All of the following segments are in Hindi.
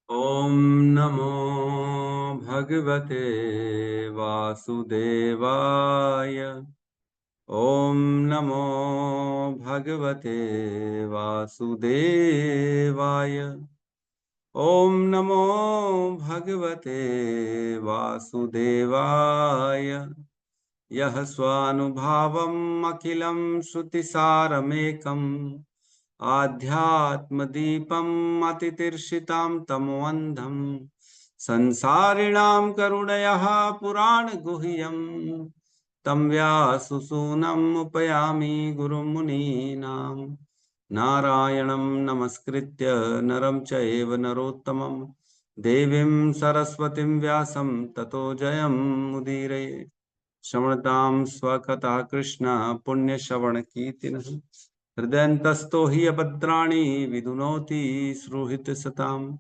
ॐ नमो भगवते वासुदेवाय। ॐ नमो भगवते वासुदेवाय। ॐ नमो भगवते वासुदेवाय। यः स्वानुभावम् अखिलं श्रुतिसारमेकम् आध्यात्मदीपम् अतितीर्षितां तमोऽन्धम् संसारिणां करुणयः पुराणगुह्यम् तं व्याससूनम् उपयामि गुरुमुनीनां। नारायणं नमस्कृत्य नरं चैव नरोत्तमं देवीं सरस्वतीं व्यासं ततो जयमुदीरये। श्रवणतां स्वकथः कृष्ण पुण्यश्रवणकीर्तिनः हृदयन्तस्तो हि अभद्राणि विदुनोति श्रुहित सताम्।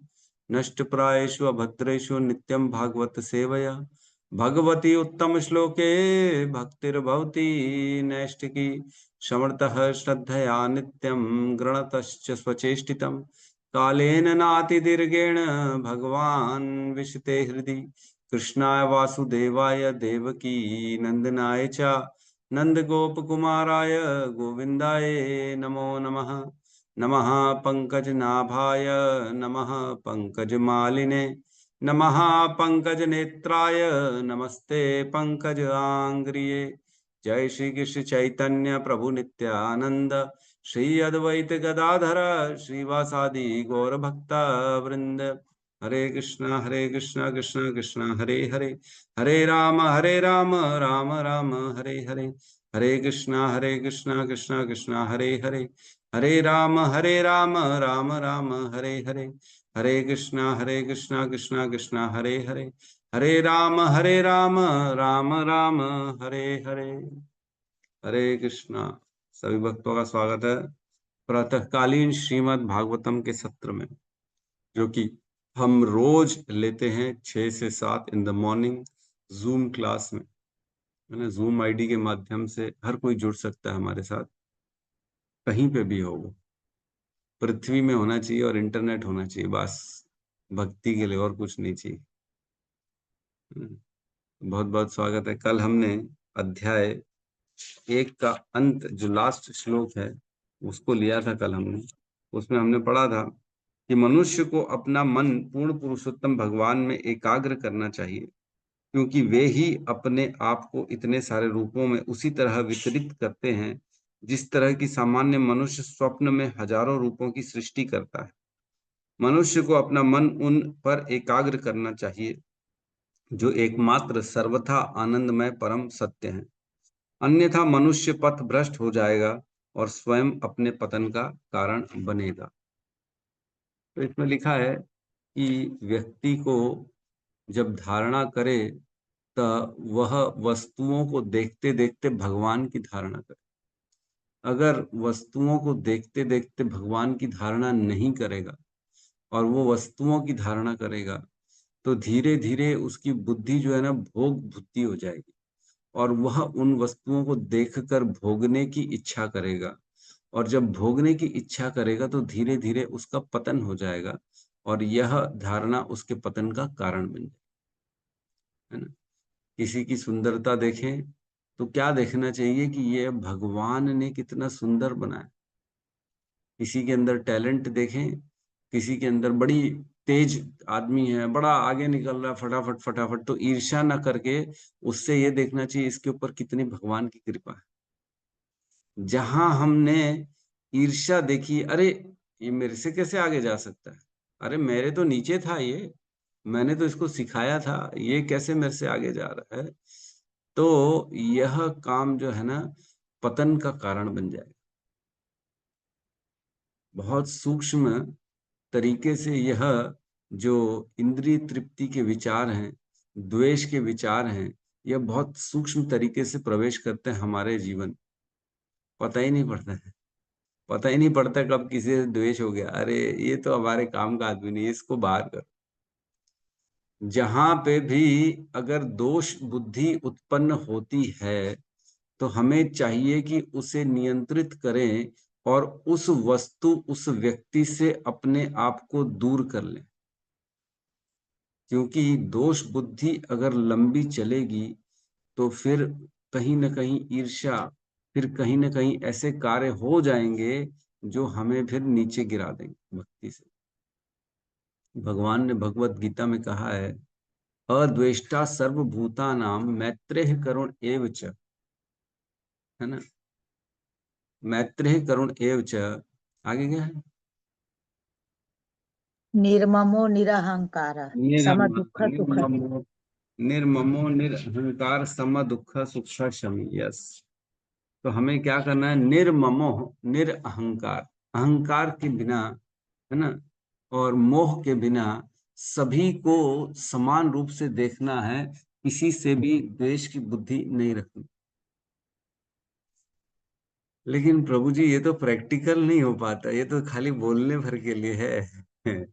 नष्टप्रायेषु अभद्रेषु नित्यं भागवत सेवया भगवती उत्तम श्लोके भक्तिर्भवति नैष्टिकी। श्रवणतः श्रद्धया नित्यं गृणतश्च स्वचेष्टितं कालेन नातिदीर्घेण भगवान् विशते हृदि। कृष्णाय वासुदेवाय देवकी नंदनाय च नंद गोप कुमाराय गोविंदाय नमो नमः। नमः पंकजनाभाय नमः पंकजमालिने नमः पंकजनेत्राय नमस्ते पंकजांग्रिये। जय श्री कृष्ण चैतन्य प्रभु नित्यानंद श्री अद्वैत गदाधर श्रीवासादि गौर भक्ता वृंद। हरे कृष्णा कृष्णा कृष्णा हरे हरे, हरे राम राम राम हरे हरे। हरे कृष्णा कृष्णा कृष्णा हरे हरे, हरे राम राम राम हरे हरे। हरे कृष्णा कृष्णा कृष्णा हरे हरे, हरे राम राम राम हरे हरे। हरे कृष्णा। सभी भक्तों का स्वागत है प्रातःकालीन श्रीमद् भागवतम के सत्र में, जो कि हम रोज लेते हैं 6 से 7 in the morning zoom class में, है ना। जूम आईडी के माध्यम से हर कोई जुड़ सकता है हमारे साथ, कहीं पे भी हो। वो पृथ्वी में होना चाहिए और इंटरनेट होना चाहिए, बस भक्ति के लिए और कुछ नहीं चाहिए। बहुत बहुत स्वागत है। कल हमने अध्याय 1 का अंत, जो लास्ट श्लोक है, उसको लिया था कल हमने। उसमें हमने पढ़ा था कि मनुष्य को अपना मन पूर्ण पुरुषोत्तम भगवान में एकाग्र करना चाहिए, क्योंकि वे ही अपने आप को इतने सारे रूपों में उसी तरह वितरित करते हैं जिस तरह की सामान्य मनुष्य स्वप्न में हजारों रूपों की सृष्टि करता है। मनुष्य को अपना मन उन पर एकाग्र करना चाहिए जो एकमात्र सर्वथा आनंदमय परम सत्य है, अन्यथा मनुष्य पथ भ्रष्ट हो जाएगा और स्वयं अपने पतन का कारण बनेगा। तो इसमें लिखा है कि व्यक्ति को जब धारणा करे तो वह वस्तुओं को देखते देखते भगवान की धारणा करे। अगर वस्तुओं को देखते देखते भगवान की धारणा नहीं करेगा और वो वस्तुओं की धारणा करेगा, तो धीरे धीरे उसकी बुद्धि जो है ना, भोग बुद्धि हो जाएगी और वह उन वस्तुओं को देखकर भोगने की इच्छा करेगा। और जब भोगने की इच्छा करेगा तो धीरे धीरे उसका पतन हो जाएगा और यह धारणा उसके पतन का कारण बन जाएगी, है ना। किसी की सुंदरता देखें तो क्या देखना चाहिए कि ये भगवान ने कितना सुंदर बनाया। किसी के अंदर टैलेंट देखें, किसी के अंदर बड़ी तेज आदमी है, बड़ा आगे निकल रहा है फटाफट फटाफट, तो ईर्ष्या ना करके उससे ये देखना चाहिए इसके ऊपर कितनी भगवान की कृपा है। जहां हमने ईर्ष्या देखी, अरे ये मेरे से कैसे आगे जा सकता है, अरे मेरे तो नीचे था ये, मैंने तो इसको सिखाया था, ये कैसे मेरे से आगे जा रहा है, तो यह काम जो है ना, पतन का कारण बन जाएगा। बहुत सूक्ष्म तरीके से यह जो इंद्रिय तृप्ति के विचार हैं, द्वेष के विचार हैं, यह बहुत सूक्ष्म तरीके से प्रवेश करते हैं हमारे जीवन। पता ही नहीं पड़ता है, पता ही नहीं पड़ता कब किसी से द्वेष हो गया, अरे ये तो हमारे काम का आदमी नहीं है, इसको बाहर कर। जहां पे भी अगर दोष बुद्धि उत्पन्न होती है तो हमें चाहिए कि उसे नियंत्रित करें और उस वस्तु उस व्यक्ति से अपने आप को दूर कर लें। क्योंकि दोष बुद्धि अगर लंबी चलेगी तो फिर कहीं ना कहीं ईर्ष्या, फिर कहीं ना कहीं ऐसे कार्य हो जाएंगे जो हमें फिर नीचे गिरा देंगे भक्ति से। भगवान ने भगवत गीता में कहा है, अद्वेष्टा सर्वभूतानां मैत्रेह करुण एव च, है ना। मैत्रेह करुण एव च, आगे क्या है? निर्ममो निरहंकार सम दुख सुख। निर्ममो, निर्ममो निरहंकार सम दुख सुख शमी। यस। तो हमें क्या करना है? निर्ममो, निरअहंकार, अहंकार के बिना, है ना, और मोह के बिना सभी को समान रूप से देखना है, किसी से भी द्वेष की बुद्धि नहीं रखनी। लेकिन प्रभु जी ये तो प्रैक्टिकल नहीं हो पाता, ये तो खाली बोलने भर के लिए है।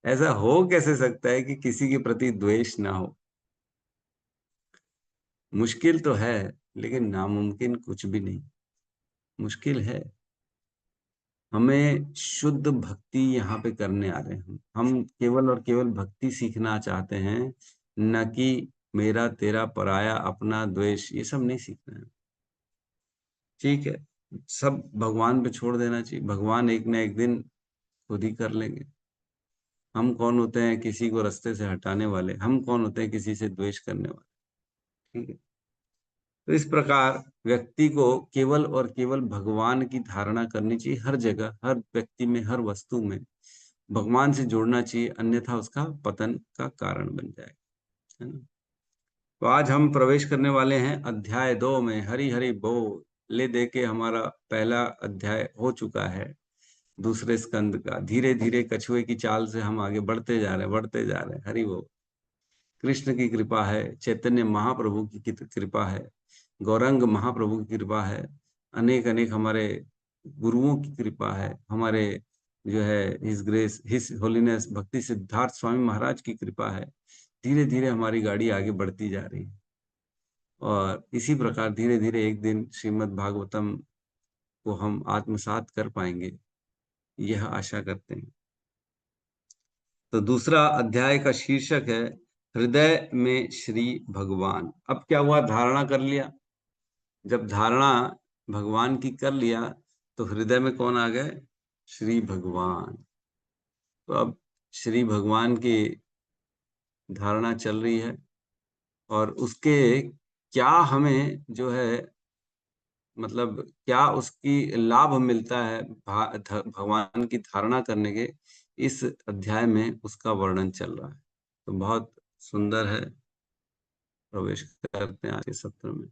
ऐसा हो कैसे सकता है कि किसी के प्रति द्वेष ना हो? मुश्किल तो है, लेकिन नामुमकिन कुछ भी नहीं। मुश्किल है। हमें शुद्ध भक्ति यहाँ पे करने आ रहे हैं। हम केवल और केवल भक्ति सीखना चाहते हैं, न कि मेरा तेरा पराया अपना द्वेष, ये सब नहीं सीखना है। ठीक है, सब भगवान पे छोड़ देना चाहिए। भगवान एक न एक दिन खुद ही कर लेंगे। हम कौन होते हैं किसी को रास्ते से हटाने वाले? हम कौन होते हैं किसी से द्वेष करने वाले? ठीक है। तो इस प्रकार व्यक्ति को केवल और केवल भगवान की धारणा करनी चाहिए, हर जगह, हर व्यक्ति में, हर वस्तु में भगवान से जोड़ना चाहिए, अन्यथा उसका पतन का कारण बन जाएगा, है ना। तो आज हम प्रवेश करने वाले हैं अध्याय 2 में। हरि हरि बोल। ले दे के हमारा पहला अध्याय हो चुका है, दूसरे स्कंद का। धीरे धीरे कछुए की चाल से हम आगे बढ़ते जा रहे हैं, बढ़ते जा रहे हैं। हरि बोल। कृष्ण की कृपा है, चैतन्य महाप्रभु की कृपा है, गौरंग महाप्रभु की कृपा है, अनेक अनेक हमारे गुरुओं की कृपा है, हमारे जो है हिज ग्रेस हिज होलीनेस भक्ति सिद्धार्थ स्वामी महाराज की कृपा है। धीरे धीरे हमारी गाड़ी आगे बढ़ती जा रही है, और इसी प्रकार धीरे धीरे एक दिन श्रीमद् भागवतम को हम आत्मसात कर पाएंगे, यह आशा करते हैं। तो दूसरा अध्याय का शीर्षक है हृदय में श्री भगवान। अब क्या हुआ? धारणा कर लिया। जब धारणा भगवान की कर लिया तो हृदय में कौन आ गए? श्री भगवान। तो अब श्री भगवान की धारणा चल रही है, और उसके क्या हमें जो है, मतलब क्या उसकी लाभ मिलता है भगवान की धारणा करने के, इस अध्याय में उसका वर्णन चल रहा है। तो बहुत सुंदर है। प्रवेश करते हैं आज के सत्र में।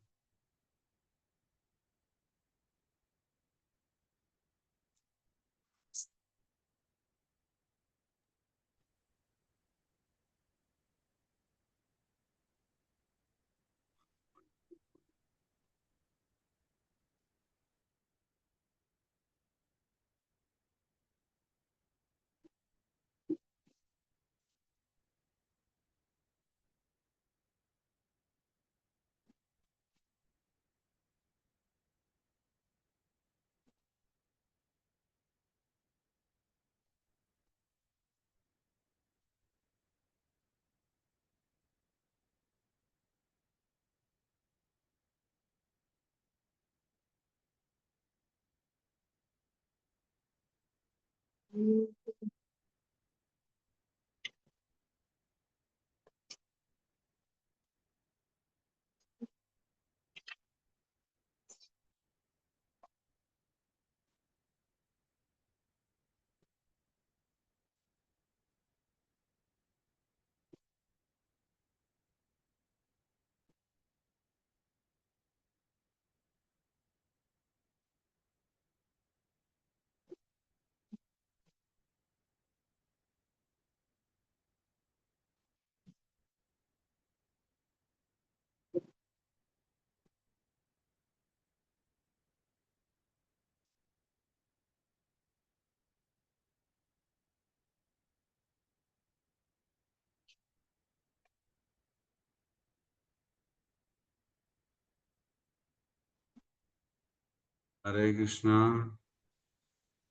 हरे कृष्णा।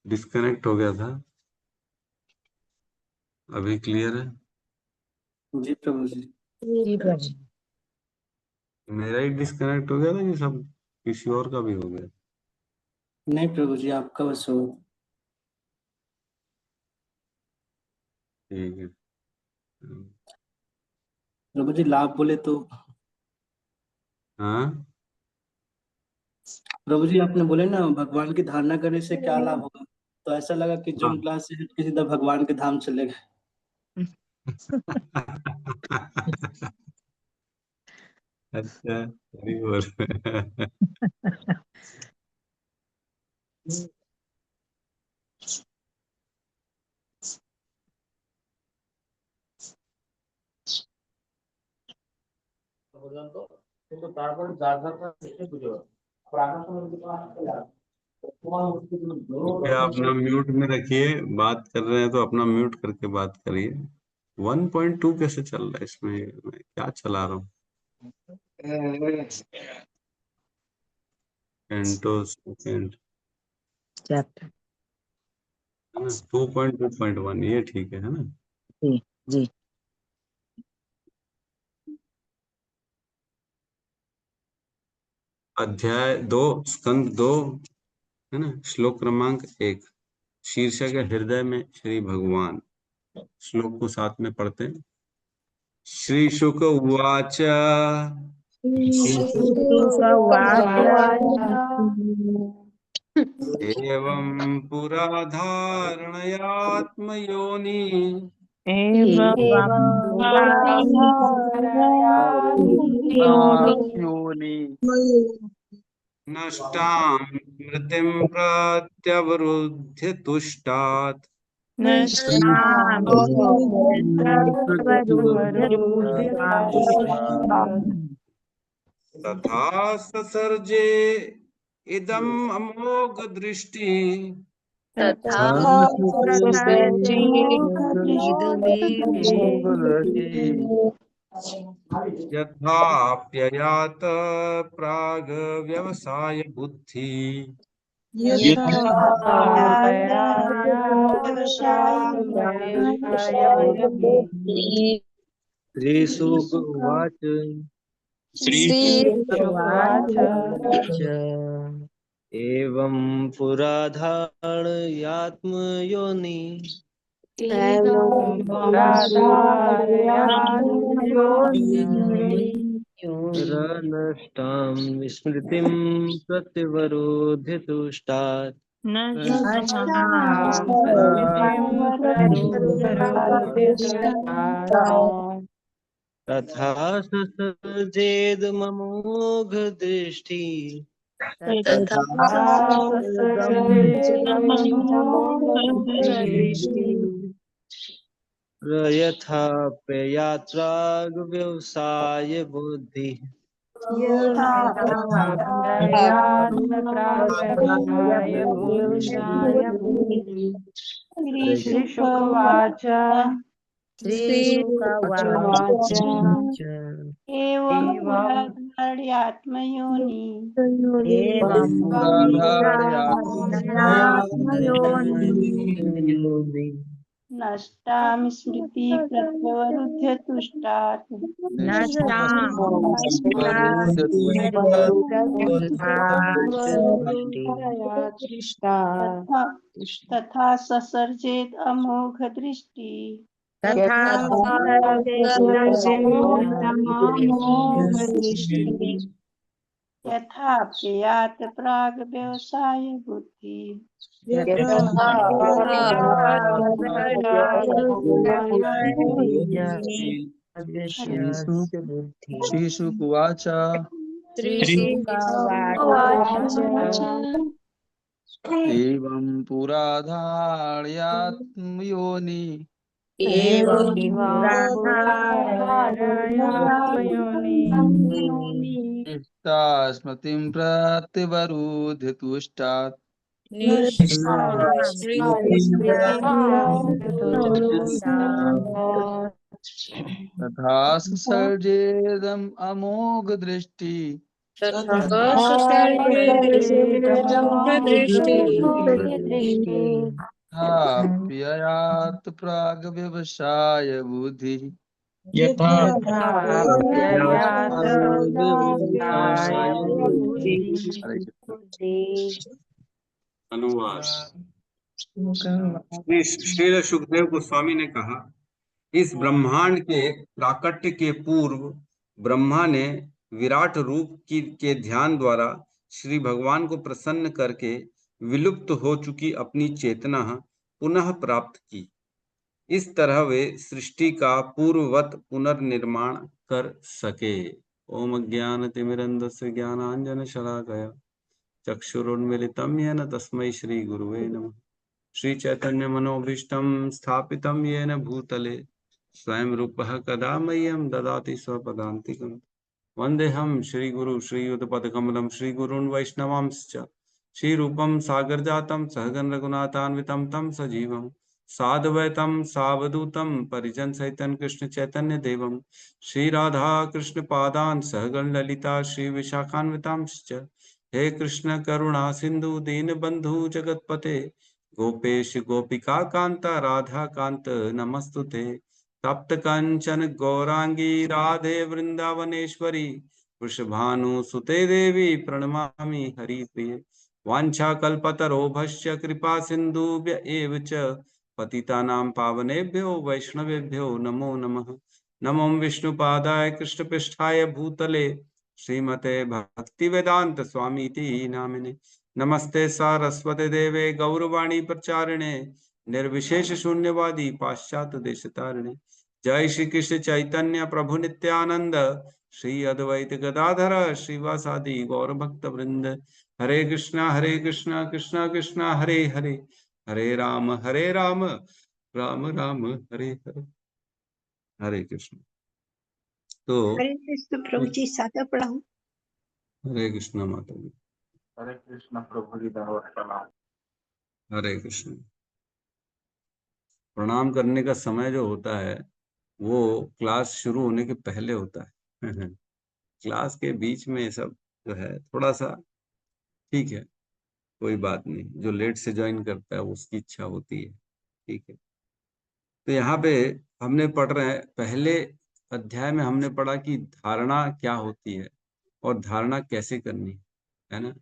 डिस्कनेक्ट हो गया था, अभी क्लियर है। जी प्रभु जी। जी प्रभु। मेरा ही डिस्कनेक्ट हो गया था कि सब किसी और का भी हो गया? नहीं प्रभु जी, आपका बस हो। ठीक है। प्रभु जी लाभ बोले तो, हाँ, प्रभु जी आपने बोले ना भगवान की धारणा करने से क्या लाभ होगा, तो ऐसा लगा कि जो हाँ। क्लास से हट के सीधा भगवान के धाम चले गए। अच्छा, हरी बोल। কিন্তু তারপরে যার যার কাছে দেখে বুঝে পাবে। আর আসার সময় যদি কোনো আসতে যায়, তো তোমার उसके जो दोनों क्या अपना म्यूट में रखिए, बात कर रहे हैं तो अपना म्यूट करके बात करिए। 1.2 कैसे चल रहा है इसमें? मैं क्या चला रहा हूँ? फेंटोस सेकंड चैप्टर। है ना, 2.2.1 ये ठीक है ना? जी जी। अध्याय 2, स्कंद 2, है ना, श्लोक क्रमांक 1। शीर्षक है हृदय में श्री भगवान। श्लोक को साथ में पढ़ते हैं। श्री शुक उवाच शुकवाच। एवं पुरा धारणयात्मयोनि एवं योनि नष्टां स्मृतिं प्रत्यवरुध्य तुष्टात् तथा ससर्जे इदम् अमोघ दृष्टि यथाप्ययात प्राग व्यवसाय बुद्धि श्रीशुक उवाच एवं पुरा धारयात्मयोनि नष्टां स्मृतिं प्रत्यवरोध्य तुष्टात् तथा ससर्जेदमोघ दृष्टि यथाप्ययात्राग व्यवसाय बुद्धि श्रीशुकवाच श्रीशुकवाच एवं पुराधार्यात्मयोनि एवं पुराधारयात्मयोनि नष्टां स्मृति प्रत्यवरुध्य तुष्टात् तथा तथा ससर्जेत अमोघ दृष्टि यथाप्ययात प्राग व्यवसाय बुद्धि श्रीशुकुवाच एवं पुराधारयात्मयोनि निष्ठा स्मृतिं प्रतिवरुध्य तुष्टात् तथा ससर्जेदम् अमोघ दृष्टि प्ययात् प्राग व्यवसाय बुद्धि यथा अनुवाद। श्री सुखदेव गोस्वामी ने कहा, इस ब्रह्मांड के प्राकट्य के पूर्व ब्रह्मा ने विराट रूप के ध्यान द्वारा श्री भगवान को प्रसन्न करके विलुप्त हो चुकी अपनी चेतना पुनः प्राप्त की। इस तरह वे सृष्टि का पूर्ववत पुनर्निर्माण कर सके। ओम अज्ञानतिमिरन्धस्य ज्ञानाञ्जनशलाकया चक्षुरुन्मीलितं येन तस्मै श्री गुरुवे नमः। श्री चैतन्य मनोभीष्टं स्थापितं येन भूतले स्वयं रूपः कदा मह्यं ददाति स्वपदान्तिकम्। वन्देऽहं श्रीगुरु श्रीयुतपदकमलं श्रीगुरून् वैष्णवांश्च श्रीरूपं सागरजातं सहगण रघुनाथान्वितं तं सजीवं साद्वैतं सावधूतं परिजन सहितं कृष्ण चैतन्य देवं श्री राधा कृष्ण पादान् सहगण ललिता श्री विशाखान्वितांश्च। हे कृष्ण करुणा सिंधु दीनबंधु जगतपते गोपेश गोपिका कांता राधा कांत नमस्तुते। तप्त कंचन गौरांगी राधे वृंदावनेश्वरी वृषभानुसुते देवी प्रणमामि हरिप्रिये। वाञ्छाकल्पतरोभश्च कृपा सिन्धुभ्य एव च पतितानां पावनेभ्यो वैष्णवेभ्यो नमो नमः। नमो विष्णुपादाय कृष्णपृष्ठाय भूतले श्रीमते भक्तिवेदांत स्वामीति नामिने। नमस्ते सारस्वते देवे गौरवाणी प्रचारिणे निर्विशेष शून्यवादी पाश्चात्य देशतारिणे। जय श्री कृष्ण चैतन्य प्रभु नित्यानंद श्री अद्वैत गदाधर श्रीवासादि गौर भक्त वृंद। हरे कृष्णा कृष्णा कृष्णा हरे हरे, हरे राम राम राम हरे हरे। हरे कृष्ण। तो हरे कृष्ण प्रभु जी, सादा पढ़ाऊं। हरे कृष्णा माता जी। हरे कृष्ण प्रभु जी, दंडवत प्रणाम। हरे कृष्ण। प्रणाम करने का समय जो होता है वो क्लास शुरू होने के पहले होता है। क्लास के बीच में सब जो है थोड़ा सा ठीक है, कोई बात नहीं। जो लेट से ज्वाइन करता है उसकी इच्छा होती है, ठीक है। तो यहाँ पे हमने पढ़ रहे हैं, पहले अध्याय में हमने पढ़ा कि धारणा क्या होती है और धारणा कैसे करनी है ना।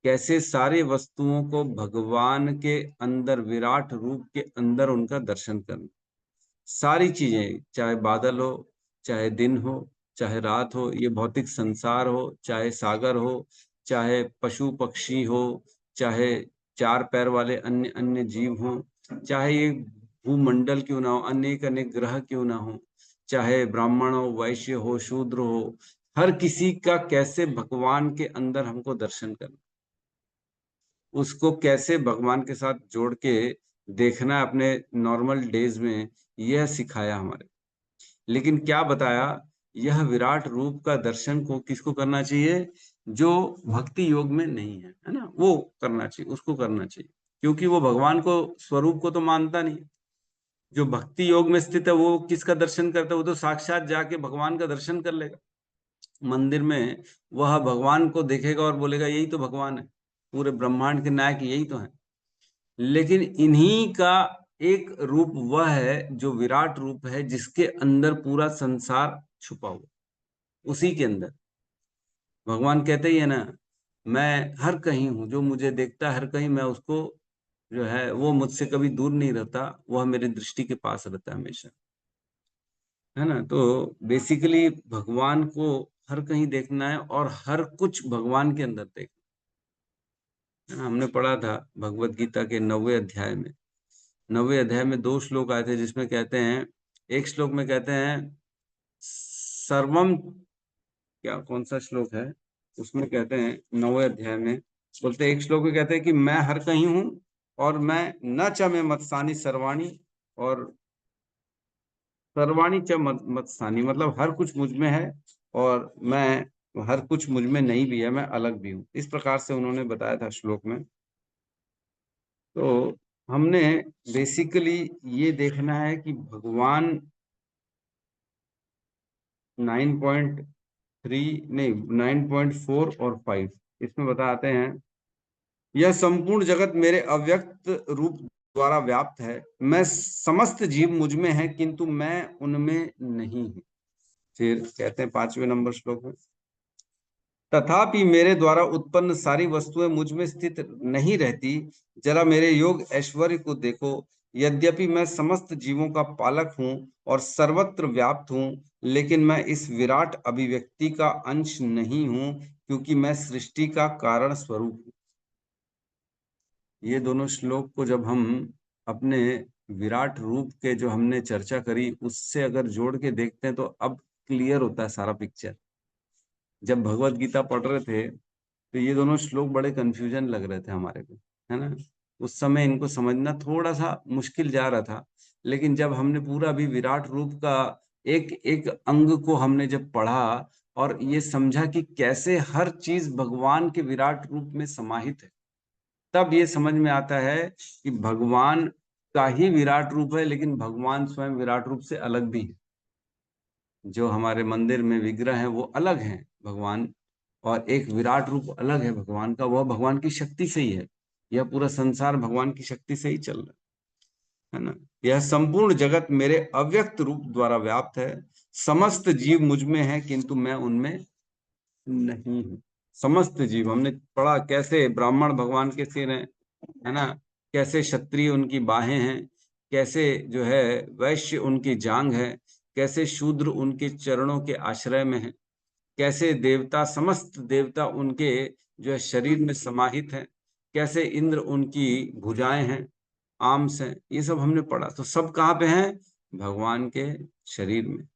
कैसे सारे वस्तुओं को भगवान के अंदर, विराट रूप के अंदर उनका दर्शन करना। सारी चीजें, चाहे बादल हो, चाहे दिन हो, चाहे रात हो, ये भौतिक संसार हो, चाहे सागर हो, चाहे पशु पक्षी हो, चाहे चार पैर वाले अन्य अन्य जीव हो, चाहे ये भूमंडल क्यों ना हो, अनेक अनेक ग्रह क्यों ना हो, चाहे ब्राह्मण हो, वैश्य हो, शूद्र हो, हर किसी का कैसे भगवान के अंदर हमको दर्शन करना, उसको कैसे भगवान के साथ जोड़ के देखना है अपने नॉर्मल डेज में, यह सिखाया हमारे। लेकिन क्या बताया, यह विराट रूप का दर्शन को किसको करना चाहिए? जो भक्ति योग में नहीं है ना, वो करना चाहिए, उसको करना चाहिए। क्योंकि वो भगवान को, स्वरूप को तो मानता नहीं। जो भक्ति योग में स्थित है वो किसका दर्शन करता है? वो तो साक्षात जाके भगवान का दर्शन कर लेगा। मंदिर में वह भगवान को देखेगा और बोलेगा यही तो भगवान है, पूरे ब्रह्मांड के नायक यही तो है। लेकिन इन्हीं का एक रूप वह है जो विराट रूप है, जिसके अंदर पूरा संसार छुपा हुआ। उसी के अंदर भगवान कहते ही है ना, मैं हर कहीं हूं, जो मुझे देखता है हर कहीं, मैं उसको जो है वो मुझसे कभी दूर नहीं रहता, वह मेरी दृष्टि के पास रहता है हमेशा, है ना। तो बेसिकली भगवान को हर कहीं देखना है और हर कुछ भगवान के अंदर देखना है। हमने पढ़ा था भगवत गीता के 9वें अध्याय में। 9वें अध्याय में 2 श्लोक आए थे, जिसमें कहते हैं, एक श्लोक में कहते हैं सर्वम, क्या कौन सा श्लोक है उसमें कहते हैं 9वें अध्याय में, बोलते एक श्लोक में कहते हैं कि मैं हर कहीं हूं और मैं न च में मत्सानी सर्वाणी, और सर्वाणी च मत्सानी मतलब हर कुछ मुझ में है और मैं हर कुछ मुझ में नहीं भी है, मैं अलग भी हूं। इस प्रकार से उन्होंने बताया था श्लोक में। तो हमने बेसिकली ये देखना है कि भगवान 9.3 नहीं 9.4 और 5 इसमें बताते हैं, यह संपूर्ण जगत मेरे अव्यक्त रूप द्वारा व्याप्त है। मैं समस्त जीव मुझ में है किंतु मैं उनमें नहीं हूं। फिर कहते हैं 5वें नंबर श्लोक में, तथापि मेरे द्वारा उत्पन्न सारी वस्तुएं मुझ में स्थित नहीं रहती। जरा मेरे योग ऐश्वर्य को देखो। यद्यपि मैं समस्त जीवों का पालक हूं और सर्वत्र व्याप्त हूं, लेकिन मैं इस विराट अभिव्यक्ति का अंश नहीं हूं, क्योंकि मैं सृष्टि का कारण स्वरूप हूं। ये दोनों श्लोक को जब हम अपने विराट रूप के जो हमने चर्चा करी उससे अगर जोड़ के देखते हैं तो अब क्लियर होता है सारा पिक्चर। जब भगवत गीता पढ़ रहे थे तो ये दोनों श्लोक बड़े कंफ्यूजन लग रहे थे हमारे को, है ना। उस समय इनको समझना थोड़ा सा मुश्किल जा रहा था, लेकिन जब हमने पूरा भी विराट रूप का एक एक अंग को हमने जब पढ़ा और ये समझा कि कैसे हर चीज भगवान के विराट रूप में समाहित है, तब ये समझ में आता है कि भगवान का ही विराट रूप है, लेकिन भगवान स्वयं विराट रूप से अलग भी है। जो हमारे मंदिर में विग्रह है वो अलग है भगवान, और एक विराट रूप अलग है भगवान का, वह भगवान की शक्ति से ही है। यह पूरा संसार भगवान की शक्ति से ही चल रहा है ना। यह संपूर्ण जगत मेरे अव्यक्त रूप द्वारा व्याप्त है। समस्त जीव मुझ में है, किंतु मैं उनमें नहीं हूँ। समस्त जीव हमने पढ़ा, कैसे ब्राह्मण भगवान के सिर हैं, है ना, कैसे क्षत्रिय उनकी बाहें हैं, कैसे जो है वैश्य उनकी जांग है, कैसे शूद्र उनके चरणों के आश्रय में है, कैसे देवता समस्त देवता उनके जो है शरीर में समाहित है, कैसे इंद्र उनकी भुजाएं हैं, आर्म्स हैं। ये सब हमने पढ़ा। तो सब कहाँ पे हैं? भगवान के शरीर में।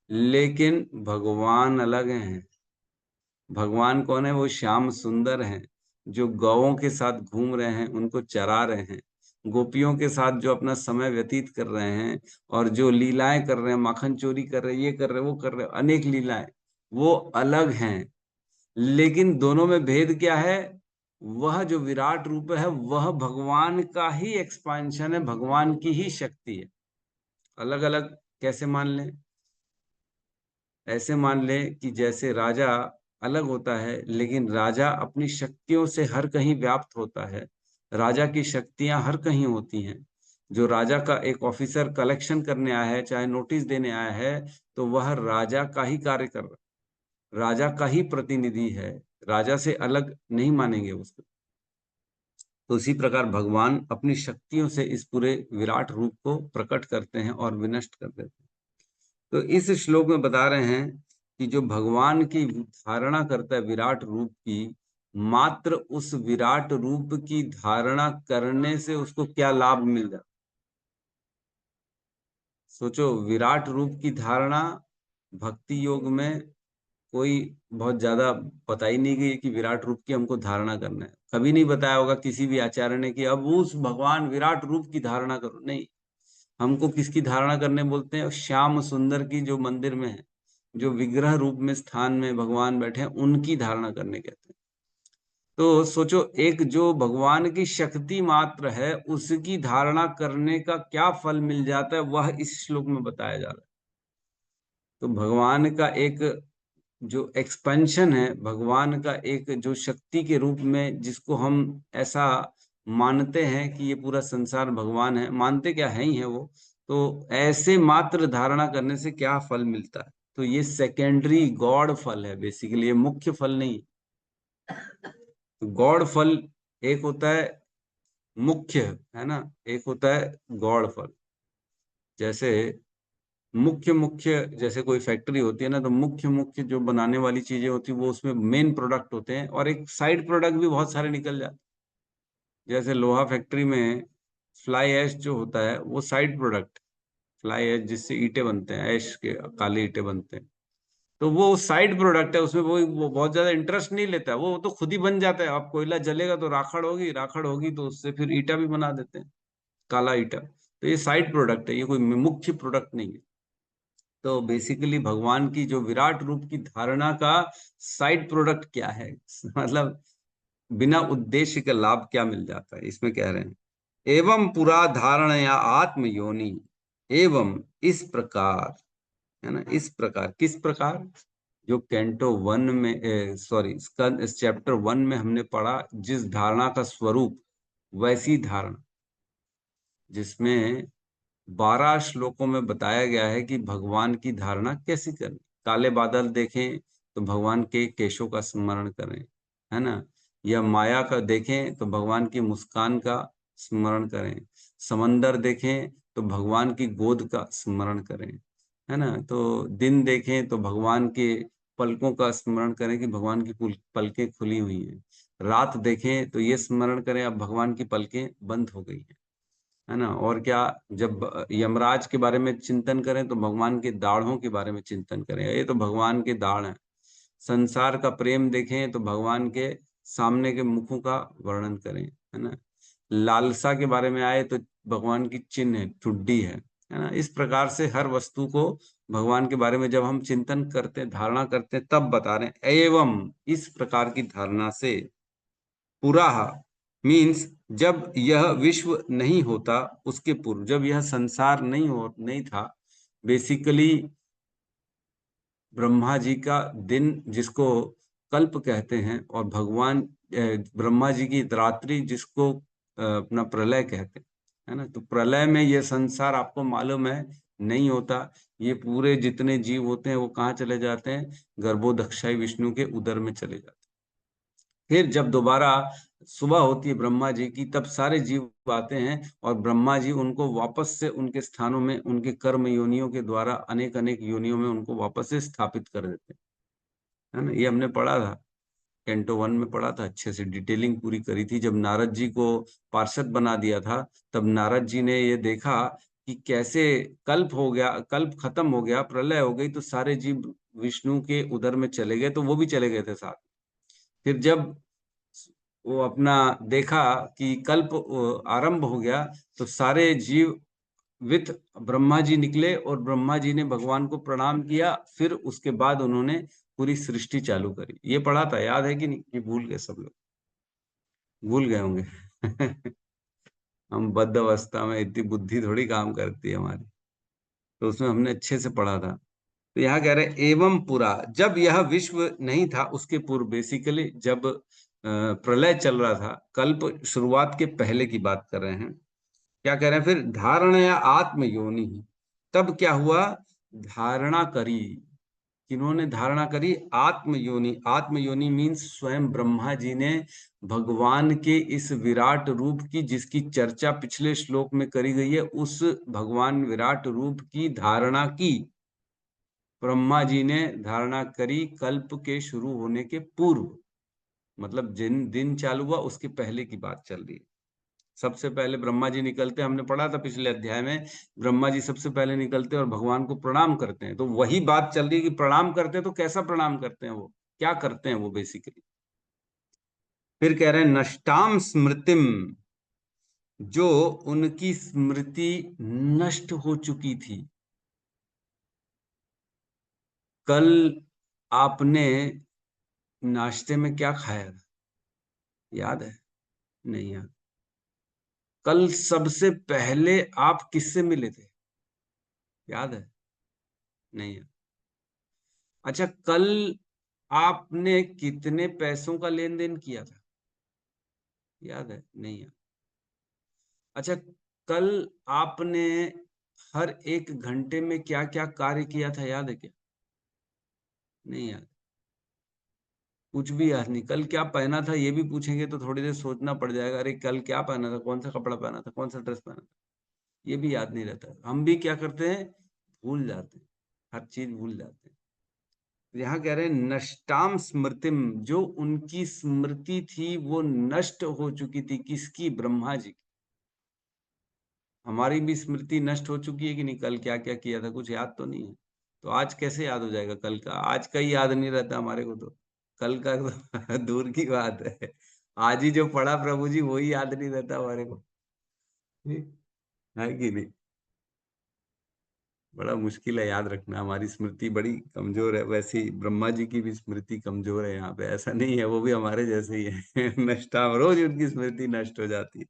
लेकिन भगवान अलग हैं। भगवान कौन है? वो श्याम सुंदर हैं, जो गौओं के साथ घूम रहे हैं, उनको चरा रहे हैं, गोपियों के साथ जो अपना समय व्यतीत कर रहे हैं, और जो लीलाएं कर रहे हैं, माखन चोरी कर रहे हैं, ये कर रहे हैं, वो कर रहे हैं, अनेक लीलाएं, वो अलग हैं। लेकिन दोनों में भेद क्या है? वह जो विराट रूप है वह भगवान का ही एक्सपांशन है, भगवान की ही शक्ति है। अलग अलग कैसे मान लें? ऐसे मान लें कि जैसे राजा अलग होता है, लेकिन राजा अपनी शक्तियों से हर कहीं व्याप्त होता है। राजा की शक्तियां हर कहीं होती हैं। जो राजा का एक ऑफिसर कलेक्शन करने आया है, चाहे नोटिस देने आया है, तो वह राजा का ही कार्य कर रहा है, राजा का ही प्रतिनिधि है, राजा से अलग नहीं मानेंगे उसको। तो इसी प्रकार भगवान अपनी शक्तियों से इस पूरे विराट रूप को प्रकट करते हैं और विनष्ट कर देते हैं। तो इस श्लोक में बता रहे हैं कि जो भगवान की धारणा करता है विराट रूप की, मात्र उस विराट रूप की धारणा करने से उसको क्या लाभ मिल जाता। सोचो, विराट रूप की धारणा भक्ति योग में कोई बहुत ज्यादा बताई नहीं गई कि विराट रूप की हमको धारणा करना है। कभी नहीं बताया होगा किसी भी आचार्य ने कि अब उस भगवान विराट रूप की धारणा करो। नहीं, हमको किसकी धारणा करने बोलते हैं? श्याम सुंदर की, जो मंदिर में है, जो विग्रह रूप में स्थान में भगवान बैठे हैं, उनकी धारणा करने कहते हैं। तो सोचो, एक जो भगवान की शक्ति मात्र है उसकी धारणा करने का क्या फल मिल जाता है, वह इस श्लोक में बताया जा रहा है। तो भगवान का एक जो एक्सपेंशन है, भगवान का एक जो शक्ति के रूप में जिसको हम ऐसा मानते हैं कि ये पूरा संसार भगवान है, मानते क्या है ही है वो, तो ऐसे मात्र धारणा करने से क्या फल मिलता है? तो ये सेकेंडरी गॉड फल है, बेसिकली ये मुख्य फल नहीं। तो गॉड फल एक होता है मुख्य, है ना, एक होता है गॉड फल। जैसे मुख्य मुख्य जैसे कोई फैक्ट्री होती है ना, तो मुख्य मुख्य जो बनाने वाली चीजें होती है वो उसमें मेन प्रोडक्ट होते हैं, और एक साइड प्रोडक्ट भी बहुत सारे निकल जाते हैं। जैसे लोहा फैक्ट्री में फ्लाई ऐश जो होता है वो साइड प्रोडक्ट, फ्लाई ऐश जिससे ईंटें बनते हैं, ऐश के काले ईंटें बनते हैं, तो वो साइड प्रोडक्ट है। उसमें वो बहुत ज्यादा इंटरेस्ट नहीं लेता है, वो तो खुद ही बन जाता है। अब कोयला जलेगा तो राखड़ होगी, राखड़ होगी तो उससे फिर ईटा भी बना देते हैं, काला ईटा। तो ये साइड प्रोडक्ट है, ये कोई मुख्य प्रोडक्ट नहीं है। तो बेसिकली भगवान की जो विराट रूप की धारणा का साइड प्रोडक्ट क्या है, मतलब बिना उद्देश्य का लाभ क्या मिल जाता है, इसमें कह रहे हैं। एवं पुरा धारण या आत्म योनि, एवं इस प्रकार, है ना, इस प्रकार, किस प्रकार? जो कैंटो 1 में सॉरी इस चैप्टर 1 में हमने पढ़ा, जिस धारणा का स्वरूप, वैसी धारणा जिसमें 12 श्लोकों में बताया गया है कि भगवान की धारणा कैसे करनी। काले बादल देखें तो भगवान के केशों का स्मरण करें, है ना, या माया का देखें तो भगवान की मुस्कान का स्मरण करें, समंदर देखें तो भगवान की गोद का स्मरण करें, है ना, तो दिन देखें तो भगवान के पलकों का स्मरण करें कि भगवान की पलकें खुली हुई हैं, रात देखें तो ये स्मरण करें अब भगवान की पलकें बंद हो गई है ना, और क्या, जब यमराज के बारे में चिंतन करें तो भगवान के दाढ़ों के बारे में चिंतन करें, ये तो भगवान के दाढ़ हैं। संसार का प्रेम देखें तो भगवान के सामने के मुखों का वर्णन करें, है ना, लालसा के बारे में आए तो भगवान की चिन्ह है, ठुड्डी है ना। इस प्रकार से हर वस्तु को भगवान के बारे में जब हम चिंतन करते हैं, धारणा करते हैं, तब बता रहे हैं एवं इस प्रकार की धारणा से पुरा मीन्स जब यह विश्व नहीं होता उसके पूर्व, जब यह संसार नहीं था, बेसिकली ब्रह्मा जी का दिन जिसको कल्प कहते हैं, और भगवान ब्रह्मा जी की रात्रि जिसको अपना प्रलय कहते हैं, है ना। तो प्रलय में ये संसार आपको मालूम है नहीं होता, ये पूरे जितने जीव होते हैं वो कहाँ चले जाते हैं, गर्भोदक्षाई विष्णु के उदर में चले जाते हैं। फिर जब दोबारा सुबह होती है ब्रह्मा जी की, तब सारे जीव आते हैं और ब्रह्मा जी उनको वापस से उनके स्थानों में, उनके कर्म योनियों के द्वारा अनेक अनेक योनियों में उनको वापस से स्थापित कर देते हैं, है ना। ये हमने पढ़ा था, कैंटो 1 में पढ़ा था, अच्छे से डिटेलिंग पूरी करी थी। जब नारद जी को पार्षद बना दिया था, तब नारद जी ने ये देखा कि कैसे कल्प हो गया, कल्प खत्म हो गया, प्रलय हो गई, तो सारे जीव विष्णु के उदर में चले गए, तो वो भी चले गए थे साथ। फिर जब वो अपना देखा कि कल्प आरंभ हो गया, तो सारे जीव विथ ब्रह्मा जी निकले और ब्रह्मा जी ने भगवान को प्रणाम किया। फिर उसके बाद उन्होंने पूरी सृष्टि चालू करी। ये पढ़ा था, याद है कि नहीं, कि भूल गए सब लोग? भूल गए होंगे। हम बद्ध अवस्था में इतनी बुद्धि थोड़ी काम करती है हमारी, तो उसमें हमने अच्छे से पढ़ा था। तो यहाँ कह रहे हैं एवं पुरा, जब यह विश्व नहीं था उसके पूर्व, बेसिकली जब प्रलय चल रहा था, कल्प शुरुआत के पहले की बात कर रहे हैं। क्या कह रहे हैं फिर, धारण या आत्म योनि, तब क्या हुआ, धारणा करी, किन्होंने धारणा करी, आत्म योनि। आत्म योनि मीन्स स्वयं ब्रह्मा जी ने भगवान के इस विराट रूप की, जिसकी चर्चा पिछले श्लोक में करी गई है, उस भगवान विराट रूप की धारणा की ब्रह्मा जी ने धारणा करी कल्प के शुरू होने के पूर्व, मतलब जिन दिन चालू हुआ उसके पहले की बात चल रही है। सबसे पहले ब्रह्मा जी निकलते, हमने पढ़ा था पिछले अध्याय में, ब्रह्मा जी सबसे पहले निकलते और भगवान को प्रणाम करते हैं। तो वही बात चल रही है कि प्रणाम करते हैं, तो कैसा प्रणाम करते हैं, वो क्या करते हैं वो बेसिकली। फिर कह रहे हैं नष्टाम स्मृतिम, जो उनकी स्मृति नष्ट हो चुकी थी। कल आपने नाश्ते में क्या खाया था, याद है? नहीं याद। कल सबसे पहले आप किससे मिले थे, याद है? नहीं याद। अच्छा, कल आपने कितने पैसों का लेन देन किया था, याद है? नहीं याद। अच्छा, कल आपने हर 1 घंटे में क्या क्या कार्य किया था, याद है क्या? नहीं याद। कुछ भी याद नहीं। कल क्या पहना था ये भी पूछेंगे तो थोड़ी देर सोचना पड़ जाएगा, अरे कल क्या पहना था, कौन सा कपड़ा पहना था, कौन सा ड्रेस पहना था, ये भी याद नहीं रहता। हम भी क्या करते हैं, भूल जाते हैं, हर चीज भूल जाते हैं। यहाँ कह रहे हैं नष्टाम स्मृतिम, जो उनकी स्मृति थी वो नष्ट हो चुकी थी। किसकी? ब्रह्मा जी की। हमारी भी स्मृति नष्ट हो चुकी है कि नहीं, कल क्या क्या किया था कुछ याद तो नहीं है, तो आज कैसे याद हो जाएगा कल का? आज का ही याद नहीं रहता हमारे को, तो कल का तो दूर की बात है। आज ही जो पढ़ा प्रभु जी वही याद नहीं रहता हमारे को, है कि नहीं? बड़ा मुश्किल है याद रखना, हमारी स्मृति बड़ी कमजोर है। वैसे ही ब्रह्मा जी की भी स्मृति कमजोर है, यहाँ पे ऐसा नहीं है, वो भी हमारे जैसे ही है। नष्टाम, रोज उनकी स्मृति नष्ट हो जाती है।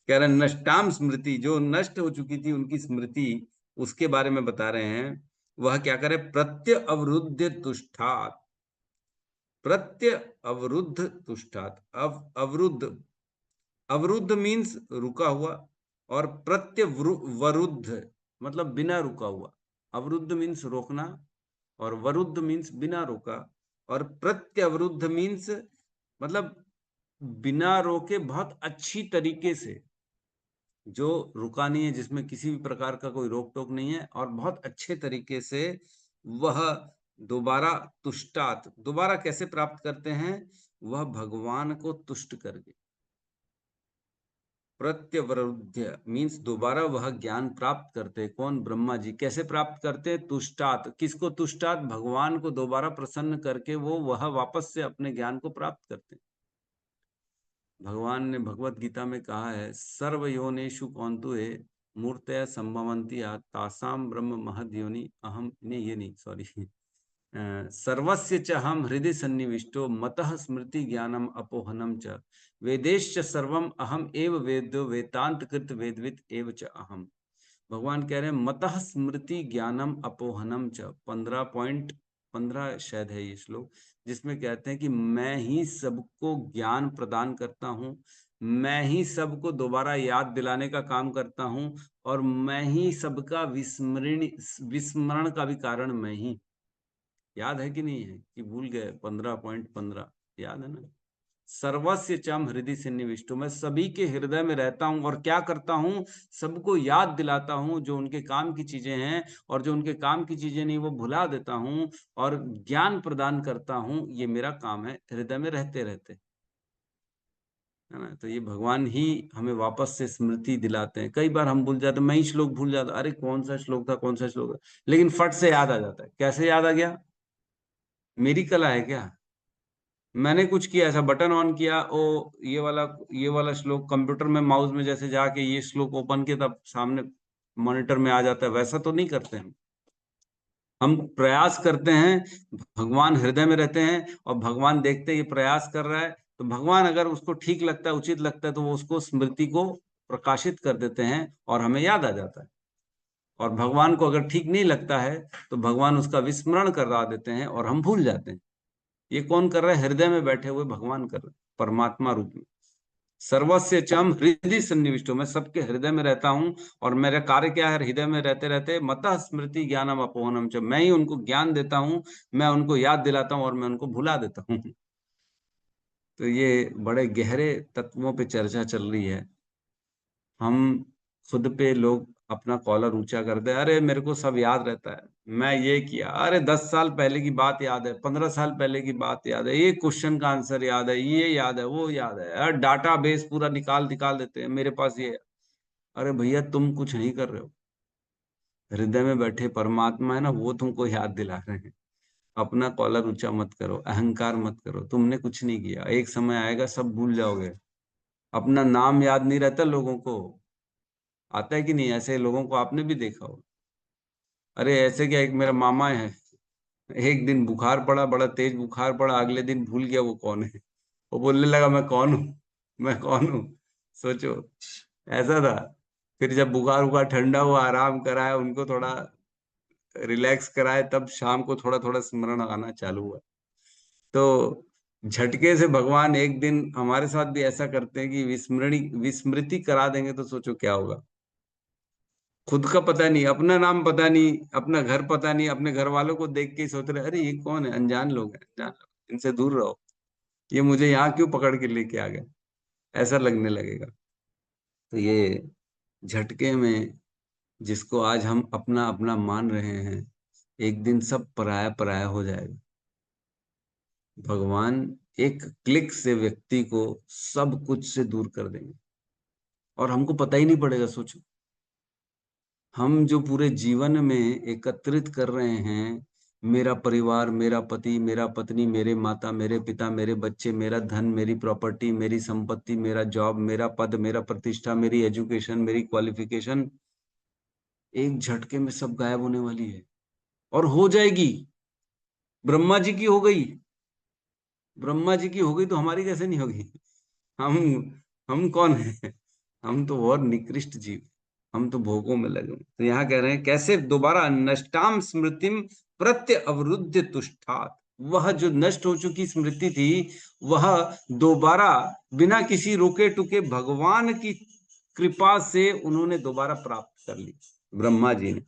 कह रहे नष्टाम स्मृति, जो नष्ट हो चुकी थी उनकी स्मृति, उसके बारे में बता रहे हैं। वह क्या करे, प्रत्य अवरुद्ध तुष्टात, प्रत्य अवरुद्ध तुष्टात, अवरुद्ध, अवरुद्ध मीन्स रुका हुआ, और प्रत्यवरुद्ध मतलब बिना रुका हुआ, अवरुद्ध मीन्स रोकना और वरुद्ध मीन्स बिना रोका, और प्रत्यवरुद्ध मीन्स मतलब बिना रोके बहुत अच्छी तरीके से, जो रुका नहीं है, जिसमें किसी भी प्रकार का कोई रोक टोक नहीं है, और बहुत अच्छे तरीके से वह दोबारा तुष्टात, दोबारा कैसे प्राप्त करते हैं, वह भगवान को तुष्ट करके। प्रत्यवरुद्ध मीन्स दोबारा वह ज्ञान प्राप्त करते, कौन, ब्रह्मा जी। कैसे प्राप्त करते, तुष्टात, किसको तुष्टात, भगवान को दोबारा प्रसन्न करके वो वह वापस से अपने ज्ञान को प्राप्त करते। भगवान ने भगवत गीता में कहा है, सर्व योनिषु कौंतुहे मूर्तया संभवन्ति तासाम ब्रह्म महद योनि अहम, नहीं ये नहीं, सॉरी, सर्वस्य च हम हृदय सन्निविष्टो मतः स्मृति ज्ञानम अपोहनम च वेदेश्च सर्वम अहम एव वेद्यो वेदांत कृत वेदवित एव च अहम। भगवान कह रहे हैं मतः स्मृति ज्ञानम अपोहनम च, 15.15 शायद है ये श्लोक, जिसमें कहते हैं कि मैं ही सबको ज्ञान प्रदान करता हूँ, मैं ही सबको दोबारा याद दिलाने का काम करता हूँ, और मैं ही सबका विस्मरण का भी कारण मैं ही। याद है कि नहीं है कि भूल गए, 15.15 याद है ना। सर्वस्य चम हृदय सन्निविष्टो, मैं सभी के हृदय में रहता हूं, और क्या करता हूं, सबको याद दिलाता हूं जो उनके काम की चीजें हैं, और जो उनके काम की चीजें नहीं वो भुला देता हूं, और ज्ञान प्रदान करता हूं। ये मेरा काम है हृदय में रहते रहते, है ना। तो ये भगवान ही हमें वापस से स्मृति दिलाते हैं। कई बार हम भूल जाते, मैं ही श्लोक भूल जाता, अरे कौन सा श्लोक था, कौन सा श्लोक था, लेकिन फट से याद आ जाता है। कैसे याद आ गया, मेरी कला है क्या, मैंने कुछ किया, ऐसा बटन ऑन किया, ओ ये वाला श्लोक कंप्यूटर में माउस में जैसे जाके ये श्लोक ओपन किया तब सामने मॉनिटर में आ जाता है, वैसा तो नहीं करते हम प्रयास करते हैं, भगवान हृदय में रहते हैं, और भगवान देखते हैं ये प्रयास कर रहा है, तो भगवान अगर उसको ठीक लगता है, उचित लगता है, तो वो उसको स्मृति को प्रकाशित कर देते हैं और हमें याद आ जाता है। और भगवान को अगर ठीक नहीं लगता है तो भगवान उसका विस्मरण करा देते हैं और हम भूल जाते हैं। ये कौन कर रहा है, हृदय में बैठे हुए भगवान कर रहे हैं, परमात्मा रूप में। सर्वस्य चम हृदय सन्निविष्टो, मैं सबके हृदय में रहता हूं, और मेरा कार्य क्या है, हृदय में रहते रहते मतः स्मृति ज्ञानम अपोहनम च, मैं ही उनको ज्ञान देता हूं, मैं उनको याद दिलाता हूं, और मैं उनको भुला देता हूं। तो ये बड़े गहरे तत्वों पे चर्चा चल रही है। हम खुद पे लोग अपना कॉलर ऊंचा करते हैं, अरे मेरे को सब याद रहता है, मैं ये किया, अरे 10 साल पहले की बात याद है, 15 साल पहले की बात याद है, ये क्वेश्चन का आंसर याद है, ये याद है, वो याद है, अरे डाटा बेस पूरा निकाल देते हैं मेरे पास ये। अरे भैया तुम कुछ नहीं कर रहे हो, हृदय में बैठे परमात्मा है ना, वो तुमको याद दिला रहे हैं। अपना कॉलर ऊंचा मत करो, अहंकार मत करो, तुमने कुछ नहीं किया, एक समय आएगा सब भूल जाओगे। अपना नाम याद नहीं रहता लोगों को, आता है कि नहीं, ऐसे लोगों को आपने भी देखा हो। अरे ऐसे क्या, एक मेरा मामा है, एक दिन बुखार पड़ा, बड़ा तेज बुखार पड़ा, अगले दिन भूल गया वो कौन है, वो बोलने लगा मैं कौन हूँ, मैं कौन हूँ, सोचो, ऐसा था। फिर जब बुखार उखार ठंडा हुआ, आराम कराया उनको, थोड़ा रिलैक्स कराए, तब शाम को थोड़ा थोड़ा स्मरण आना चालू हुआ। तो झटके से भगवान एक दिन हमारे साथ भी ऐसा करते हैं कि विस्मृति करा देंगे, तो सोचो क्या होगा। खुद का पता नहीं, अपना नाम पता नहीं, अपना घर पता नहीं, अपने घर वालों को देख के ही सोच रहे अरे ये कौन है, अनजान लोग हैं, अनजान लोग, इनसे दूर रहो, ये मुझे यहाँ क्यों पकड़ के लेके आ गए, ऐसा लगने लगेगा। तो ये झटके में जिसको आज हम अपना अपना मान रहे हैं, एक दिन सब पराया पराया हो जाएगा। भगवान एक क्लिक से व्यक्ति को सब कुछ से दूर कर देंगे और हमको पता ही नहीं पड़ेगा। सोचो, हम जो पूरे जीवन में एकत्रित कर रहे हैं, मेरा परिवार, मेरा पति, मेरा पत्नी, मेरे माता, मेरे पिता, मेरे बच्चे, मेरा धन, मेरी प्रॉपर्टी, मेरी संपत्ति, मेरा जॉब, मेरा पद, मेरा प्रतिष्ठा, मेरी एजुकेशन, मेरी क्वालिफिकेशन, एक झटके में सब गायब होने वाली है और हो जाएगी। ब्रह्मा जी की हो गई, ब्रह्मा जी की हो गई तो हमारी कैसे नहीं होगी। हम हम कौन है, हम तो और निकृष्ट जीव, हम तो भोगों में लगे। तो यहाँ कह रहे हैं कैसे दोबारा नष्टाम स्मृतिम प्रत्य अवरुद्ध तुष्टात, वह जो नष्ट हो चुकी स्मृति थी वह दोबारा बिना किसी रोके टुके भगवान की कृपा से उन्होंने दोबारा प्राप्त कर ली, ब्रह्मा जी ने।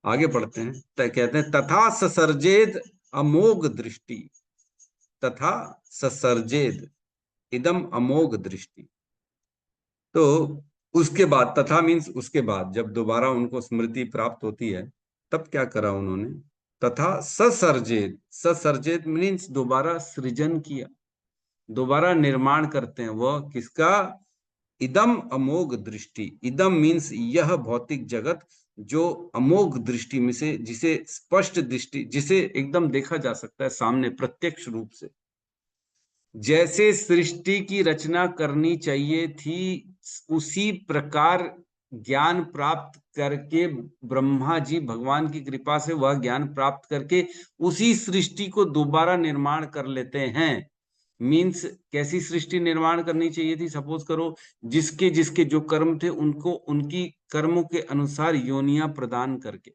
आगे पढ़ते हैं, कहते हैं तथा ससर्जेद अमोघ दृष्टि, तथा ससर्जेद इदम अमोघ दृष्टि। तो उसके बाद, तथा मीन्स उसके बाद, जब दोबारा उनको स्मृति प्राप्त होती है तब क्या करा उन्होंने, तथा ससर्जेद, ससर्जेद मीन्स दोबारा सृजन किया, दोबारा निर्माण करते हैं। वह किसका, इदम अमोघ दृष्टि, इदम मीन्स यह भौतिक जगत जो अमोघ दृष्टि में से, जिसे स्पष्ट दृष्टि, जिसे एकदम देखा जा सकता है सामने प्रत्यक्ष रूप से, जैसे सृष्टि की रचना करनी चाहिए थी उसी प्रकार ज्ञान प्राप्त करके ब्रह्मा जी भगवान की कृपा से वह ज्ञान प्राप्त करके उसी सृष्टि को दोबारा निर्माण कर लेते हैं। मीन्स कैसी सृष्टि निर्माण करनी चाहिए थी, सपोज करो जिसके जिसके जो कर्म थे उनको उनकी कर्मों के अनुसार योनियां प्रदान करके।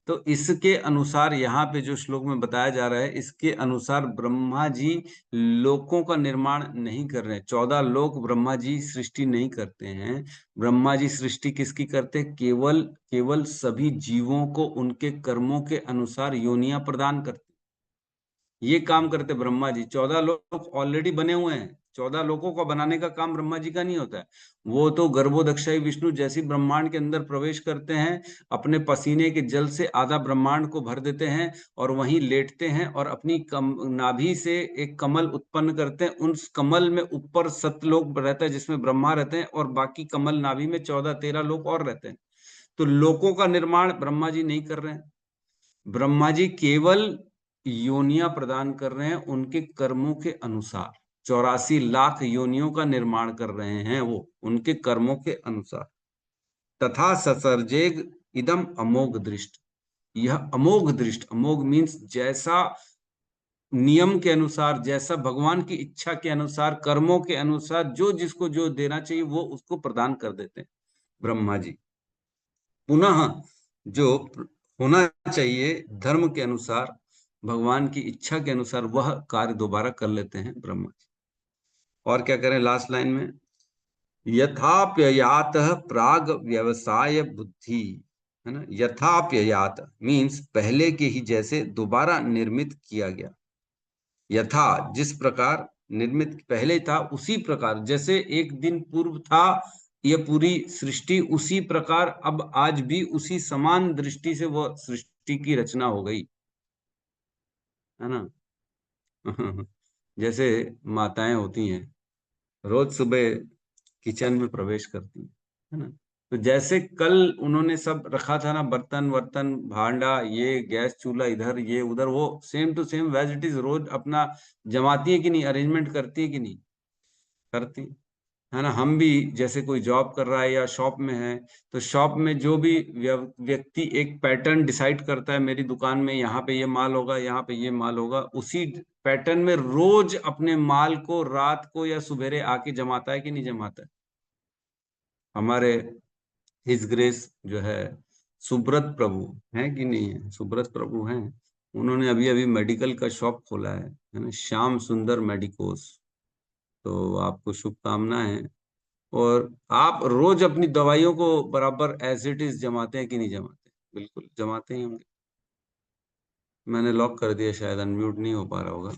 तो इसके अनुसार यहाँ पे जो श्लोक में बताया जा रहा है, इसके अनुसार ब्रह्मा जी लोकों का निर्माण नहीं कर रहे हैं। 14 लोक ब्रह्मा जी सृष्टि नहीं करते हैं। ब्रह्मा जी सृष्टि किसकी करते हैं, केवल केवल सभी जीवों को उनके कर्मों के अनुसार योनियां प्रदान करते, ये काम करते ब्रह्मा जी। 14 लोक ऑलरेडी बने हुए हैं, 14 लोकों का बनाने का काम ब्रह्मा जी का नहीं होता है। वो तो गर्भोदक्षाई विष्णु जैसी ब्रह्मांड के अंदर प्रवेश करते हैं, अपने पसीने के जल से आधा ब्रह्मांड को भर देते हैं और वहीं लेटते हैं और अपनी नाभि से एक कमल उत्पन्न करते हैं। उस कमल में ऊपर सतलोक रहता है जिसमें ब्रह्मा रहते हैं और बाकी कमल नाभि में 14-13 लोक और रहते हैं। तो लोकों का निर्माण ब्रह्मा जी नहीं कर रहे हैं, ब्रह्मा जी केवल योनियां प्रदान कर रहे हैं उनके कर्मों के अनुसार। 84 लाख योनियों का निर्माण कर रहे हैं वो उनके कर्मों के अनुसार। तथा ससर्जेग इदम अमोघ दृष्ट, यह अमोघ दृष्ट, अमोघ मीन्स जैसा नियम के अनुसार, जैसा भगवान की इच्छा के अनुसार, कर्मों के अनुसार जो जिसको जो देना चाहिए वो उसको प्रदान कर देते हैं ब्रह्मा जी। पुनः जो होना चाहिए धर्म के अनुसार, भगवान की इच्छा के अनुसार, वह कार्य दोबारा कर लेते हैं ब्रह्मा जी। और क्या करें लास्ट लाइन में, यथाप्ययात प्राग व्यवसाय बुद्धि, है ना। यथाप्ययात मीन्स पहले के ही जैसे दोबारा निर्मित किया गया। यथा जिस प्रकार निर्मित पहले था उसी प्रकार, जैसे एक दिन पूर्व था यह पूरी सृष्टि, उसी प्रकार अब आज भी उसी समान दृष्टि से वह सृष्टि की रचना हो गई, है ना। जैसे माताएं होती हैं रोज सुबह किचन में प्रवेश करती हैं, है ना। तो जैसे कल उन्होंने सब रखा था ना, बर्तन वर्तन भांडा, ये गैस चूल्हा इधर ये उधर, वो same to same was it is रोज अपना जमाती है कि नहीं, अरेंजमेंट करती है कि नहीं करती, है ना। हम भी जैसे कोई जॉब कर रहा है या शॉप में है, तो शॉप में जो भी व्यक्ति एक पैटर्न डिसाइड करता है, मेरी दुकान में यहाँ पे ये माल होगा, यहाँ पे ये माल होगा, उसी पैटर्न में रोज अपने माल को रात को या सुबेरे आके जमाता है कि नहीं जमाता है। हमारे हिज ग्रेस जो है सुब्रत प्रभु है कि नहीं है, सुब्रत प्रभु हैं, उन्होंने अभी अभी मेडिकल का शॉप खोला है ना, श्याम सुंदर मेडिकोस। तो आपको शुभकामनाएं। और आप रोज अपनी दवाइयों को बराबर एज इट इज जमाते हैं कि नहीं जमाते, बिल्कुल जमाते ही होंगे। मैंने लॉक कर दिया, शायद अनम्यूट नहीं हो पा रहा होगा।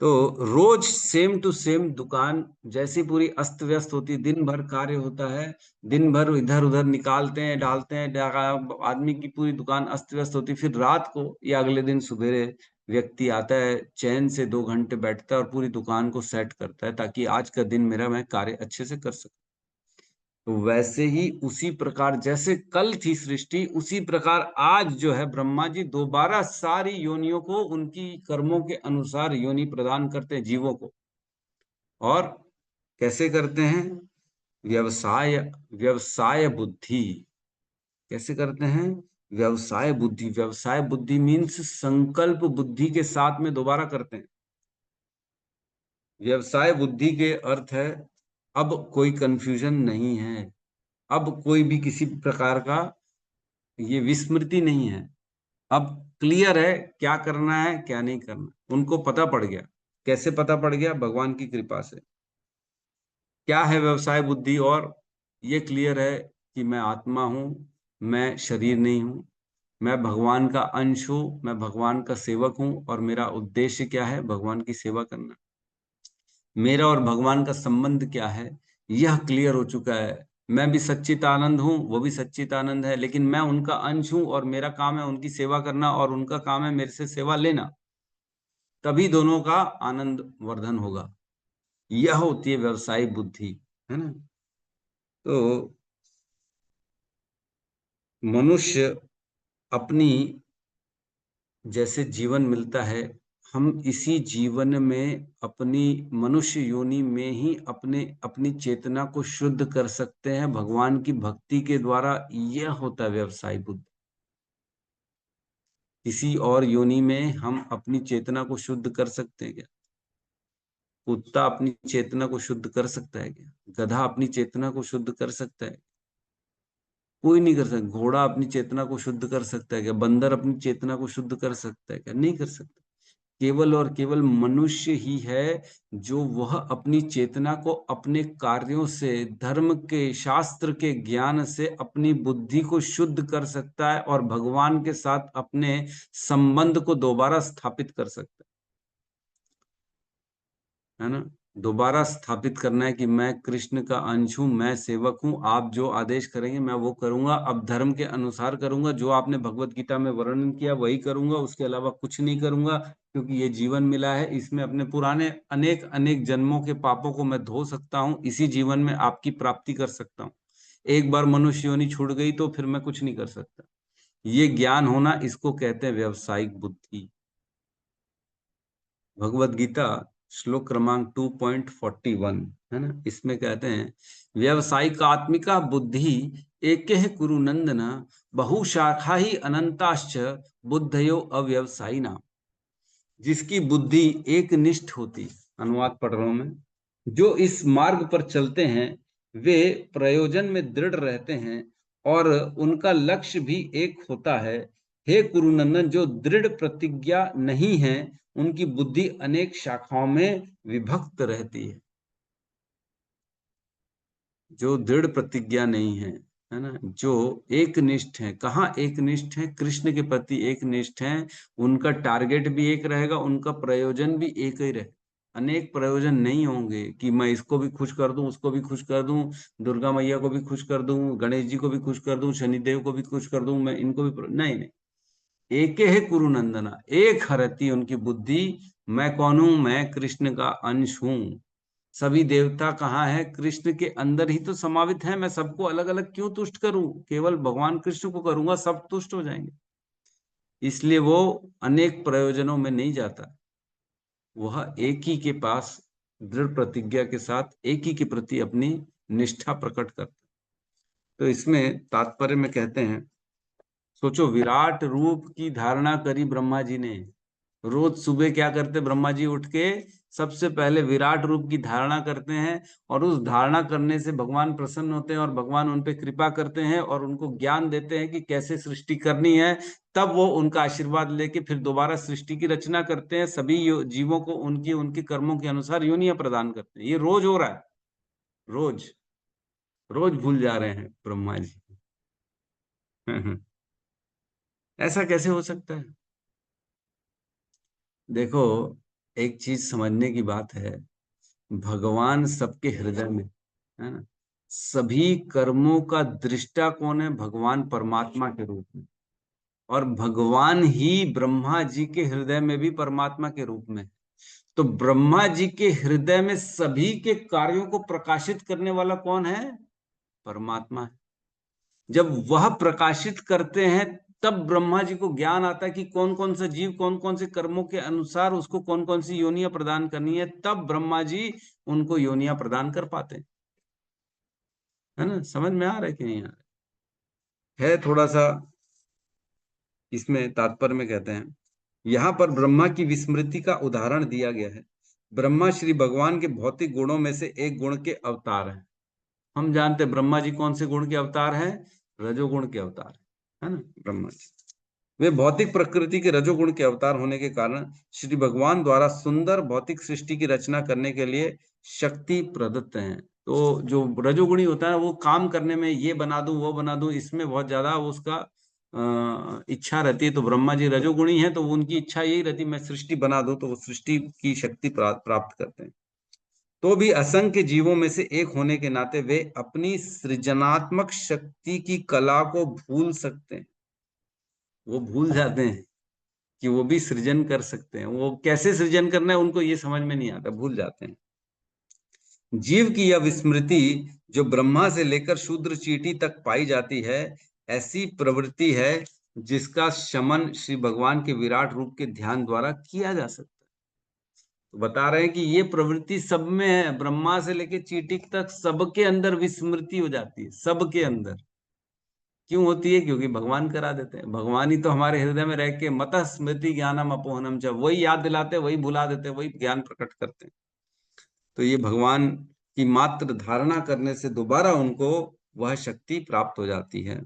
तो रोज सेम टू सेम दुकान जैसी पूरी अस्त व्यस्त होती, दिन भर कार्य होता है, दिन भर इधर उधर निकालते हैं डालते हैं, आदमी की पूरी दुकान अस्त व्यस्त होती। फिर रात को या अगले दिन सुबेरे व्यक्ति आता है, चैन से 2 घंटे बैठता है और पूरी दुकान को सेट करता है ताकि आज का दिन मेरा मैं कार्य अच्छे से कर सकूं। तो वैसे ही उसी प्रकार जैसे कल थी सृष्टि, उसी प्रकार आज जो है ब्रह्मा जी दोबारा सारी योनियों को उनकी कर्मों के अनुसार योनि प्रदान करते हैं जीवों को। और कैसे करते हैं, व्यवसाय, व्यवसाय बुद्धि कैसे करते हैं, व्यवसाय बुद्धि, व्यवसाय बुद्धि मीन्स संकल्प बुद्धि के साथ में दोबारा करते हैं। व्यवसाय बुद्धि के अर्थ है अब कोई कंफ्यूजन नहीं है, अब कोई भी किसी प्रकार का ये विस्मृति नहीं है, अब क्लियर है क्या करना है क्या नहीं करना, उनको पता पड़ गया। कैसे पता पड़ गया, भगवान की कृपा से। क्या है व्यवसाय बुद्धि? और ये क्लियर है कि मैं आत्मा हूं, मैं शरीर नहीं हूं, मैं भगवान का अंश हूं, मैं भगवान का सेवक हूं, और मेरा उद्देश्य क्या है? भगवान की सेवा करना। मेरा और भगवान का संबंध क्या है, यह क्लियर हो चुका है। मैं भी सच्चिदानंद हूँ, वो भी सच्चिदानंद है, लेकिन मैं उनका अंश हूँ और मेरा काम है उनकी सेवा करना, और उनका काम है मेरे से सेवा लेना। तभी दोनों का आनंद वर्धन होगा। यह होती है व्यवसायिक बुद्धि, है ना। तो मनुष्य अपनी जैसे जीवन मिलता है, हम इसी जीवन में अपनी मनुष्य योनि में ही अपनी चेतना को शुद्ध कर सकते हैं भगवान की भक्ति के द्वारा। यह होता है व्यवसाय बुद्धि। किसी और योनि में हम अपनी चेतना को शुद्ध कर सकते हैं क्या? कुत्ता अपनी चेतना को शुद्ध कर सकता है क्या? गधा अपनी चेतना को शुद्ध कर सकता है? कोई नहीं कर सकता। घोड़ा अपनी चेतना को शुद्ध कर सकता है क्या? बंदर अपनी चेतना को शुद्ध कर सकता है क्या? नहीं कर सकता। केवल और केवल मनुष्य ही है जो वह अपनी चेतना को अपने कार्यों से, धर्म के, शास्त्र के ज्ञान से अपनी बुद्धि को शुद्ध कर सकता है और भगवान के साथ अपने संबंध को दोबारा स्थापित कर सकता है ना। दोबारा स्थापित करना है कि मैं कृष्ण का अंश हूं, मैं सेवक हूं, आप जो आदेश करेंगे मैं वो करूंगा। अब धर्म के अनुसार करूंगा, जो आपने भगवत गीता में वर्णन किया वही करूंगा, उसके अलावा कुछ नहीं करूंगा। क्योंकि ये जीवन मिला है, इसमें अपने पुराने अनेक अनेक जन्मों के पापों को मैं धो सकता हूँ, इसी जीवन में आपकी प्राप्ति कर सकता हूँ। एक बार मनुष्य योनि छूट गई तो फिर मैं कुछ नहीं कर सकता। ये ज्ञान होना, इसको कहते हैं व्यवसायिक बुद्धि। भगवत गीता श्लोक क्रमांक 2.41 है ना, इसमें कहते हैं व्यवसायिक आत्मिका बुद्धि एके कुरु नंदन बहुशाखा ही अनंताश्च बुद्धयो अव्यवसायी नाम। जिसकी बुद्धि एक निष्ठ होती, अनुवाद पढ़ रहा हूं मैं, जो इस मार्ग पर चलते हैं वे प्रयोजन में दृढ़ रहते हैं और उनका लक्ष्य भी एक होता है। हे कुरुनंदन, जो दृढ़ प्रतिज्ञा नहीं है उनकी बुद्धि अनेक शाखाओं में विभक्त रहती है। जो दृढ़ प्रतिज्ञा नहीं है ना, जो एक निष्ठ है। कहाँ एक निष्ठ है? कृष्ण के प्रति एक निष्ठ है। उनका टारगेट भी एक रहेगा, उनका प्रयोजन भी एक ही रहे। अनेक प्रयोजन नहीं होंगे कि मैं इसको भी खुश कर दूं, उसको भी खुश कर दूं, दुर्गा मैया को भी खुश कर दूं, गणेश जी को भी खुश कर दूं, शनिदेव को भी खुश कर दूं, मैं इनको भी नहीं नहीं। एक है कुरुनंदना, एक हरती उनकी बुद्धि। मैं कौन हूं? मैं कृष्ण का अंश हूं। सभी देवता कहाँ है? कृष्ण के अंदर ही तो समावित है। मैं सबको अलग अलग क्यों तुष्ट करूं? केवल भगवान कृष्ण को करूंगा, सब तुष्ट हो जाएंगे। इसलिए वो अनेक प्रयोजनों में नहीं जाता, वह एक ही के पास दृढ़ प्रतिज्ञा के साथ एक ही के प्रति अपनी निष्ठा प्रकट करता। तो इसमें तात्पर्य में कहते हैं, सोचो, विराट रूप की धारणा करी ब्रह्मा जी ने। रोज सुबह क्या करते ब्रह्मा जी? उठ के सबसे पहले विराट रूप की धारणा करते हैं, और उस धारणा करने से भगवान प्रसन्न होते हैं और भगवान उन पे कृपा करते हैं और उनको ज्ञान देते हैं कि कैसे सृष्टि करनी है। तब वो उनका आशीर्वाद लेके फिर दोबारा सृष्टि की रचना करते हैं। सभी जीवों को उनकी उनके कर्मों के अनुसार योनियां प्रदान करते हैं। ये रोज हो रहा है, रोज रोज भूल जा रहे हैं ब्रह्मा जी। ऐसा कैसे हो सकता है? देखो, एक चीज समझने की बात है, भगवान सबके हृदय में है ना। सभी कर्मों का दृष्टा कौन है? भगवान परमात्मा के रूप में। और भगवान ही ब्रह्मा जी के हृदय में भी परमात्मा के रूप में। तो ब्रह्मा जी के हृदय में सभी के कार्यों को प्रकाशित करने वाला कौन है? परमात्मा है। जब वह प्रकाशित करते हैं तब ब्रह्मा जी को ज्ञान आता है कि कौन कौन सा जीव कौन कौन से कर्मों के अनुसार उसको कौन कौन सी योनियां प्रदान करनी है। तब ब्रह्मा जी उनको योनियां प्रदान कर पाते हैं। है ना? समझ में आ रहा है कि नहीं आ रहा है? थोड़ा सा इसमें तात्पर्य में कहते हैं, यहाँ पर ब्रह्मा की विस्मृति का उदाहरण दिया गया है। ब्रह्मा श्री भगवान के भौतिक गुणों में से एक गुण के अवतार हैं। हम जानते हैं ब्रह्मा जी कौन से गुण के अवतार हैं? रजोगुण के अवतार है ना ब्रह्मा जी। वे भौतिक प्रकृति के रजोगुण के अवतार होने के कारण श्री भगवान द्वारा सुंदर भौतिक सृष्टि की रचना करने के लिए शक्ति प्रदत्त हैं। तो जो रजोगुणी होता है वो काम करने में, ये बना दूं वो बना दूं, इसमें बहुत ज्यादा उसका इच्छा रहती है। तो ब्रह्मा जी रजोगुणी है, तो उनकी इच्छा यही रहती है मैं सृष्टि बना दूं, तो वो सृष्टि की शक्ति प्राप्त करते हैं। तो भी असंख्य जीवों में से एक होने के नाते वे अपनी सृजनात्मक शक्ति की कला को भूल सकते हैं। वो भूल जाते हैं कि वो भी सृजन कर सकते हैं। वो कैसे सृजन करना है उनको ये समझ में नहीं आता, भूल जाते हैं। जीव की यह विस्मृति जो ब्रह्मा से लेकर शूद्र चींटी तक पाई जाती है, ऐसी प्रवृत्ति है जिसका शमन श्री भगवान के विराट रूप के ध्यान द्वारा किया जा सकता है। तो बता रहे हैं कि ये प्रवृत्ति सब में है, ब्रह्मा से लेकर चींटी तक सबके अंदर विस्मृति हो जाती है, सबके अंदर। क्यों होती है? क्योंकि भगवान करा देते हैं। भगवान ही तो हमारे हृदय में रह के मतः स्मृति ज्ञानम अपोहनम च, वही याद दिलाते, वही भुला देते, वही ज्ञान प्रकट करते हैं। तो ये भगवान की मात्र धारणा करने से दोबारा उनको वह शक्ति प्राप्त हो जाती है।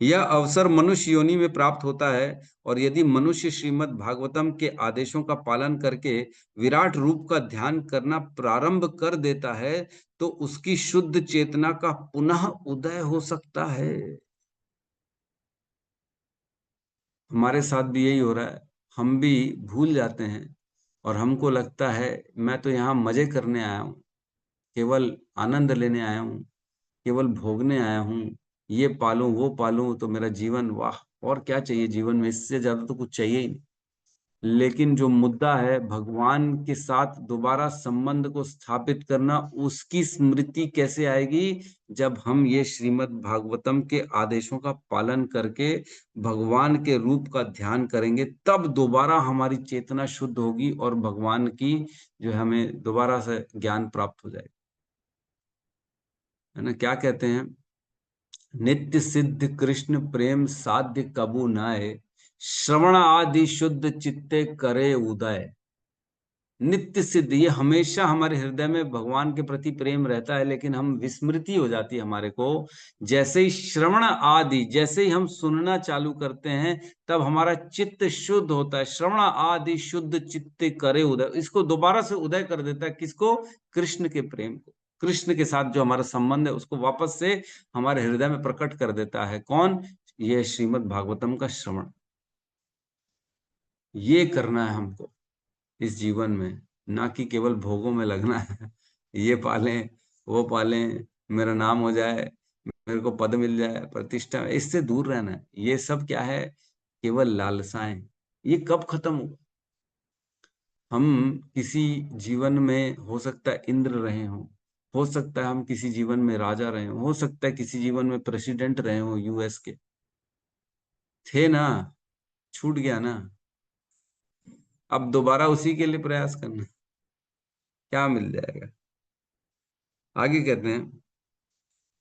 यह अवसर मनुष्य योनि में प्राप्त होता है, और यदि मनुष्य श्रीमद् भागवतम के आदेशों का पालन करके विराट रूप का ध्यान करना प्रारंभ कर देता है, तो उसकी शुद्ध चेतना का पुनः उदय हो सकता है। हमारे साथ भी यही हो रहा है, हम भी भूल जाते हैं और हमको लगता है मैं तो यहाँ मजे करने आया हूँ, केवल आनंद लेने आया हूँ, केवल भोगने आया हूँ, ये पालूं वो पालूं तो मेरा जीवन, वाह और क्या चाहिए जीवन में, इससे ज्यादा तो कुछ चाहिए ही नहीं। लेकिन जो मुद्दा है भगवान के साथ दोबारा संबंध को स्थापित करना, उसकी स्मृति कैसे आएगी? जब हम ये श्रीमद् भागवतम के आदेशों का पालन करके भगवान के रूप का ध्यान करेंगे, तब दोबारा हमारी चेतना शुद्ध होगी और भगवान की जो हमें दोबारा से ज्ञान प्राप्त हो जाएगा। है ना? क्या कहते हैं? नित्य सिद्ध कृष्ण प्रेम साध्य कबू नाय, श्रवण आदि शुद्ध चित्ते करे उदय। नित्य सिद्ध, ये हमेशा हमारे हृदय में भगवान के प्रति प्रेम रहता है, लेकिन हम विस्मृति हो जाती है हमारे को। जैसे ही श्रवण आदि, जैसे ही हम सुनना चालू करते हैं, तब हमारा चित्त शुद्ध होता है। श्रवण आदि शुद्ध चित्ते करे उदय, इसको दोबारा से उदय कर देता है। किसको? कृष्ण के प्रेम को, कृष्ण के साथ जो हमारा संबंध है उसको वापस से हमारे हृदय में प्रकट कर देता है। कौन? ये श्रीमद् भागवतम का श्रवण। ये करना है हमको इस जीवन में, ना कि केवल भोगों में लगना है। ये पालें वो पालें, मेरा नाम हो जाए, मेरे को पद मिल जाए, प्रतिष्ठा, इससे दूर रहना है। ये सब क्या है? केवल लालसाएं। ये कब खत्म होगा? हम किसी जीवन में हो सकता है इंद्र रहे हो सकता है हम किसी जीवन में राजा रहे हो सकता है किसी जीवन में प्रेसिडेंट रहे हो यूएस के, थे ना, छूट गया ना। अब दोबारा उसी के लिए प्रयास करना, क्या मिल जाएगा? आगे कहते हैं,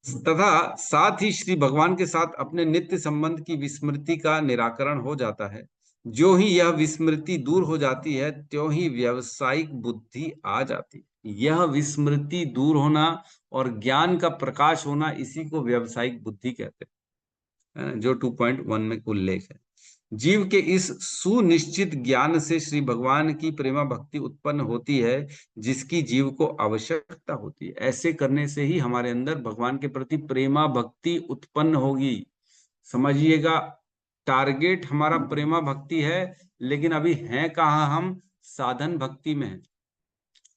तथा साथ ही श्री भगवान के साथ अपने नित्य संबंध की विस्मृति का निराकरण हो जाता है। जो ही यह विस्मृति दूर हो जाती है, त्यों ही व्यावसायिक बुद्धि आ जाती है। यह विस्मृति दूर होना और ज्ञान का प्रकाश होना, इसी को व्यावसायिक बुद्धि कहते हैं, जो 2.1 में उल्लेख है। जीव के इस सुनिश्चित ज्ञान से श्री भगवान की प्रेमा भक्ति उत्पन्न होती है, जिसकी जीव को आवश्यकता होती है। ऐसे करने से ही हमारे अंदर भगवान के प्रति प्रेमा भक्ति उत्पन्न होगी। समझिएगा, टारगेट हमारा प्रेमा भक्ति है, लेकिन अभी हैं कहाँ? हम साधन भक्ति में हैं।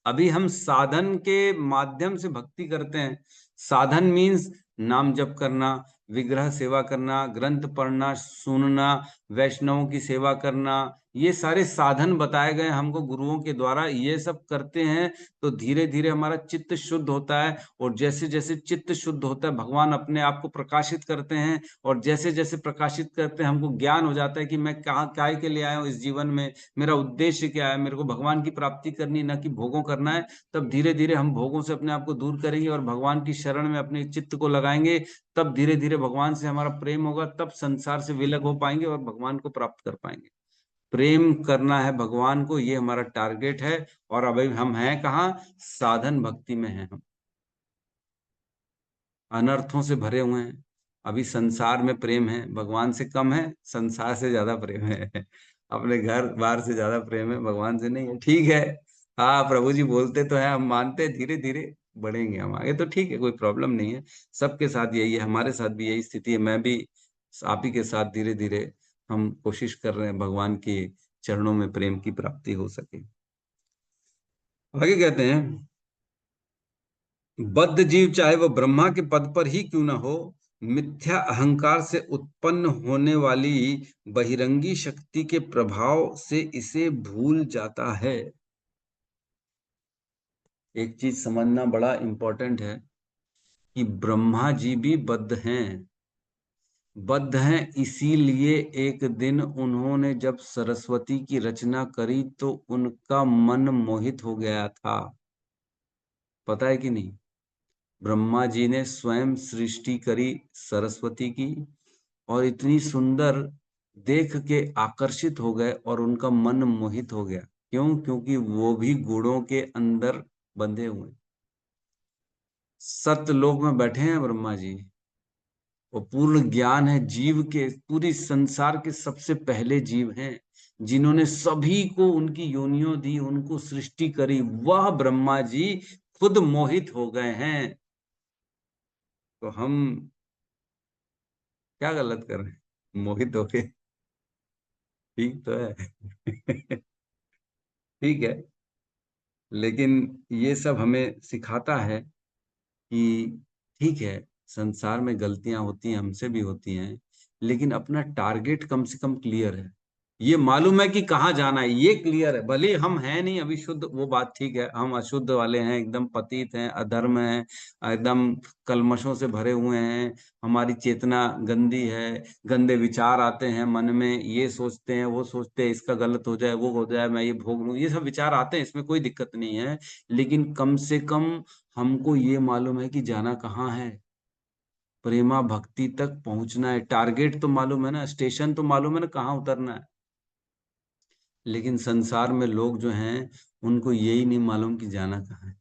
अभी हम साधन के माध्यम से भक्ति करते हैं। साधन मीन्स नाम जप करना, विग्रह सेवा करना, ग्रंथ पढ़ना, सुनना, वैष्णवों की सेवा करना, ये सारे साधन बताए गए हमको गुरुओं के द्वारा। ये सब करते हैं तो धीरे धीरे हमारा चित्त शुद्ध होता है, और जैसे जैसे चित्त शुद्ध होता है भगवान अपने आप को प्रकाशित करते हैं, और जैसे जैसे प्रकाशित करते हैं हमको ज्ञान हो जाता है कि मैं कहाँ काय के लिए आया हूँ इस जीवन में, मेरा उद्देश्य क्या है, मेरे को भगवान की प्राप्ति करनी, ना कि भोगों करना है। तब धीरे धीरे हम भोगों से अपने आप को दूर करेंगे और भगवान की शरण में अपने चित्त को लगाएंगे। तब धीरे धीरे भगवान से हमारा प्रेम होगा, तब संसार से विलग हो पाएंगे और भगवान को प्राप्त कर पाएंगे। प्रेम करना है भगवान को, ये हमारा टारगेट है। और अभी हम हैं कहाँ? साधन भक्ति में हैं हम। अनर्थों से भरे हुए हैं। अभी संसार में प्रेम है, भगवान से कम है, संसार से ज्यादा प्रेम है। अपने घर बार से ज्यादा प्रेम है, भगवान से नहीं है। ठीक है, हाँ प्रभु जी बोलते तो है, हम मानते, धीरे धीरे बढ़ेंगे हम आगे तो ठीक है, कोई प्रॉब्लम नहीं है। सबके साथ यही है, हमारे साथ भी यही स्थिति है। मैं भी आप ही के साथ धीरे धीरे हम कोशिश कर रहे हैं भगवान के चरणों में प्रेम की प्राप्ति हो सके। आगे कहते हैं, बद्ध जीव चाहे वह ब्रह्मा के पद पर ही क्यों न हो, मिथ्या अहंकार से उत्पन्न होने वाली बहिरंगी शक्ति के प्रभाव से इसे भूल जाता है। एक चीज समझना बड़ा इंपॉर्टेंट है कि ब्रह्मा जी भी बद्ध हैं। बद्ध हैं इसीलिए एक दिन उन्होंने जब सरस्वती की रचना करी तो उनका मन मोहित हो गया था। पता है कि नहीं? ब्रह्मा जी ने स्वयं सृष्टि करी सरस्वती की और इतनी सुंदर देख के आकर्षित हो गए और उनका मन मोहित हो गया। क्यों? क्योंकि वो भी गुणों के अंदर बंधे हुए। सत्यलोक में बैठे हैं ब्रह्मा जी, वो पूर्ण ज्ञान है जीव के, पूरी संसार के सबसे पहले जीव हैं जिन्होंने सभी को उनकी योनियों दी, उनको सृष्टि करी। वह ब्रह्मा जी खुद मोहित हो गए हैं, तो हम क्या गलत कर रहे हैं? मोहित हो गए, ठीक तो है। ठीक है, लेकिन ये सब हमें सिखाता है कि ठीक है, संसार में गलतियां होती हैं, हमसे भी होती हैं, लेकिन अपना टारगेट कम से कम क्लियर है। ये मालूम है कि कहाँ जाना है, ये क्लियर है। भले हम हैं नहीं अभी शुद्ध, वो बात ठीक है, हम अशुद्ध वाले हैं, एकदम पतित हैं, अधर्म हैं, एकदम कलमशों से भरे हुए हैं, हमारी चेतना गंदी है, गंदे विचार आते हैं मन में, ये सोचते हैं वो सोचते हैं, इसका गलत हो जाए वो हो जाए, मैं ये भोग लूं, ये सब विचार आते हैं, इसमें कोई दिक्कत नहीं है। लेकिन कम से कम हमको ये मालूम है कि जाना कहाँ है, प्रेमा भक्ति तक पहुंचना है। टारगेट तो मालूम है ना, स्टेशन तो मालूम है ना, कहाँ उतरना है। लेकिन संसार में लोग जो हैं उनको यही नहीं मालूम कि जाना कहाँ है,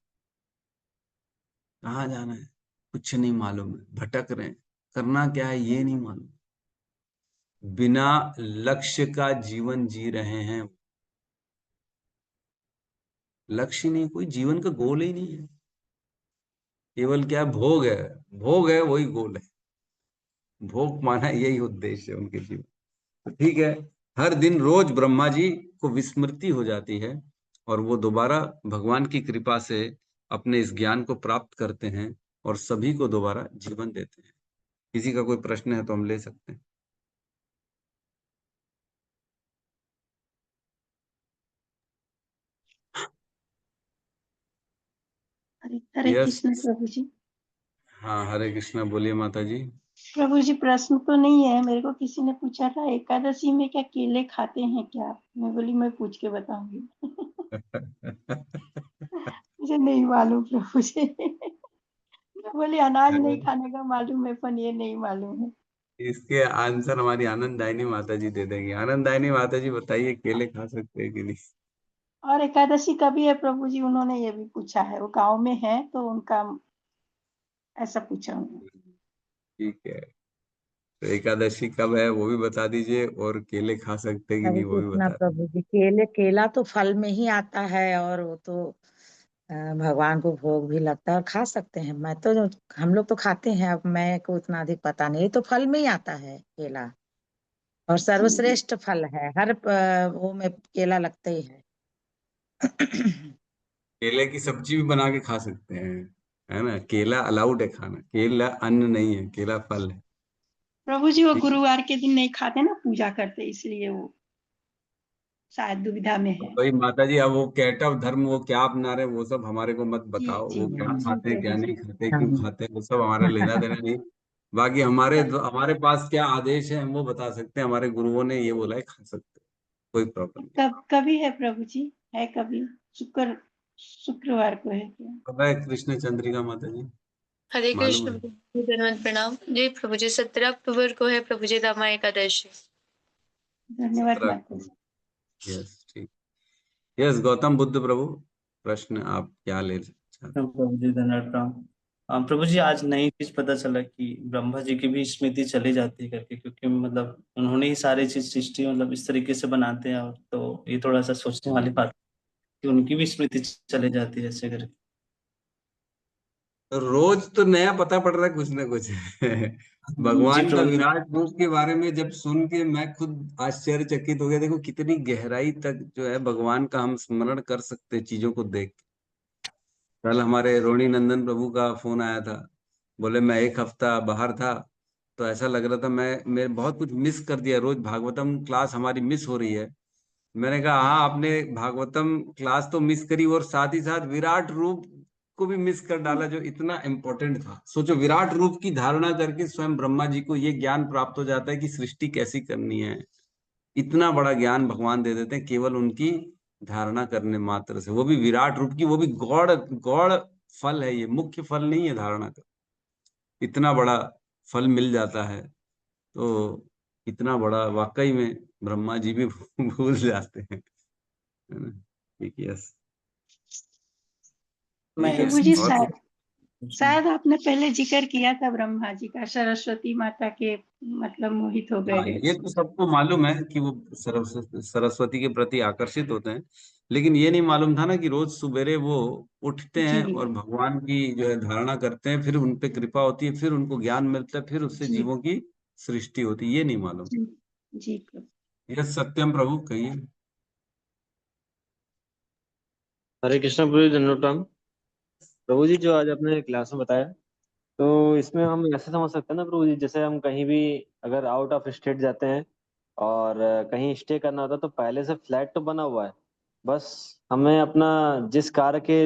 कहाँ जाना है, कुछ नहीं मालूम है, भटक रहे हैं, करना क्या है ये नहीं मालूम, बिना लक्ष्य का जीवन जी रहे हैं। लक्ष्य नहीं, कोई जीवन का गोल ही नहीं है, केवल क्या है, भोग है। भोग है वही गोल है, भोग माना यही उद्देश्य है उनके जीवन। तो ठीक है, हर दिन रोज ब्रह्मा जी को विस्मृति हो जाती है और वो दोबारा भगवान की कृपा से अपने इस ज्ञान को प्राप्त करते हैं और सभी को दोबारा जीवन देते हैं। किसी का कोई प्रश्न है तो हम ले सकते हैं। हरे हरे यस, कृष्ण प्रभु जी। हाँ, हरे कृष्णा, बोलिए माता जी। प्रभु जी प्रश्न तो नहीं है, मेरे को किसी ने पूछा था एकादशी में क्या केले खाते हैं क्या? मैं बोली मैं पूछ के बताऊंगी। मुझे नहीं मालूम प्रभु जी। मैं बोली अनाज नहीं खाने का मालूम है पर ये नहीं मालूम है। इसके आंसर हमारी आनंददायिनी माता जी दे देंगी। आनंददायिनी माता जी बताइए, केले खा सकते हैं कि नहीं? और एकादशी कभी है प्रभु जी? उन्होंने ये भी पूछा है, वो गांव में है तो उनका ऐसा पूछा उन्होंने। ठीक है, तो एकादशी कब है वो भी बता दीजिए, और केले खा सकते हैं कि हरे नहीं वो भी कृष्णा बता प्रभु जी, केला तो फल में ही आता है और वो तो भगवान को भोग भी लगता है और खा सकते हैं। मैं तो हम लोग तो खाते हैं, अब मैं को उतना अधिक पता नहीं। ये तो फल में ही आता है केला, और जी सर्वश्रेष्ठ फल है, हर वो में केला लगता ही है। केले की सब्जी भी बना के खा सकते हैं, है ना? केला अलाउड है खाना, केला अन्न नहीं है, केला फल है। प्रभु जी, वो ठीक है, गुरुवार के दिन नहीं खाते ना, पूजा करते, इसलिए वो शायद दुविधा में तो है। भाई माता जी, अब वो कैटव धर्म वो क्या अपना रहे वो सब हमारे को मत जी बताओ, जी वो क्या जी खाते हैं क्या प्रभु जी। नहीं खाते, क्यों हाँ। खाते हैं, वो सब हमारा लेना देना नहीं। बाकी हमारे हमारे पास क्या आदेश है हम वो बता सकते हैं, हमारे गुरुओं ने ये बोला है खा सकते हैं, कोई प्रॉब्लम नहीं। कब कभी है प्रभु जी? है कभी? शुक्रवार को है क्या? पता है कृष्ण चंद्रिका माता जी? हरे मालूम कृष्ण है? प्रभु जी, धन्यवाद प्रणाम जी प्रभु जी। 17 अक्टूबर को है प्रभु जी रामा एकादशी। धन्यवाद 17 माता जी। अक्टूबर, यस ठीक। यस, गौतम बुद्ध प्रभु, प्रश्न आप क्या ले चाहते हैं? प्रभु जी धन्यवाद प्रणाम। प्रभु जी आज नई चीज पता चला कि ब्रह्मा जी की भी स्मृति चली जाती है करके, क्योंकि मतलब उन्होंने ही सारी चीज सृष्टि मतलब इस तरीके से बनाते हैं, और तो ये थोड़ा सा सोचने वाली बात है कि उनकी भी स्मृति चले जाती है ऐसे करके। रोज तो नया पता पड़ रहा है कुछ ना कुछ। जी भगवान का प्रभु जी। विराट रूप के बारे में जब सुन के मैं खुद आश्चर्यचकित हो गया। देखो कितनी गहराई तक जो है भगवान का हम स्मरण कर सकते हैं चीजों को देख के। कल हमारे रोहिणी नंदन प्रभु का फोन आया था, बोले मैं एक हफ्ता बाहर था तो ऐसा लग रहा था मैं बहुत कुछ मिस कर दिया। रोज भागवतम क्लास हमारी मिस हो रही है। मैंने कहा हाँ, आपने भागवतम क्लास तो मिस करी और साथ ही साथ विराट रूप को भी मिस कर डाला जो इतना इम्पोर्टेंट था। सोचो, विराट रूप की धारणा करके स्वयं ब्रह्मा जी को ये ज्ञान प्राप्त हो जाता है कि सृष्टि कैसी करनी है। इतना बड़ा ज्ञान भगवान दे देते हैं केवल उनकी धारणा करने मात्र से, वो भी विराट रूप की, वो भी गौड़ गौड़ फल है, ये मुख्य फल नहीं है धारणा का। इतना बड़ा फल मिल जाता है तो इतना बड़ा वाकई में ब्रह्मा जी भी भूल जाते हैं, है ना। ठीक, यस, मैं ठीक है। प्रभु जी और शायद कुछ? शायद आपने पहले जिक्र किया था ब्रह्मा जी का, सरस्वती माता के मतलब मोहित हो हाँ, गए। ये तो सबको मालूम है कि वो सरस्वती के प्रति आकर्षित होते हैं, लेकिन ये नहीं मालूम था ना कि रोज सुबेरे वो उठते जी हैं और भगवान की जो है धारणा करते हैं, फिर उन पे कृपा होती है, फिर उनको ज्ञान मिलता है, फिर उससे जी जीवों की सृष्टि होती है। ये नहीं मालूम। जी जी प्रभु। यस सत्यम प्रभु, कहिए। हरे कृष्ण प्रभु जी, धन्यवाद। प्रभु जी, जो आज आपने क्लास में बताया, तो इसमें हम ऐसे समझ सकते हैं ना प्रभु जी, जैसे हम कहीं भी अगर आउट ऑफ स्टेट जाते हैं और कहीं स्टे करना होता है तो पहले से फ्लैट तो बना हुआ है, बस हमें अपना जिस कार के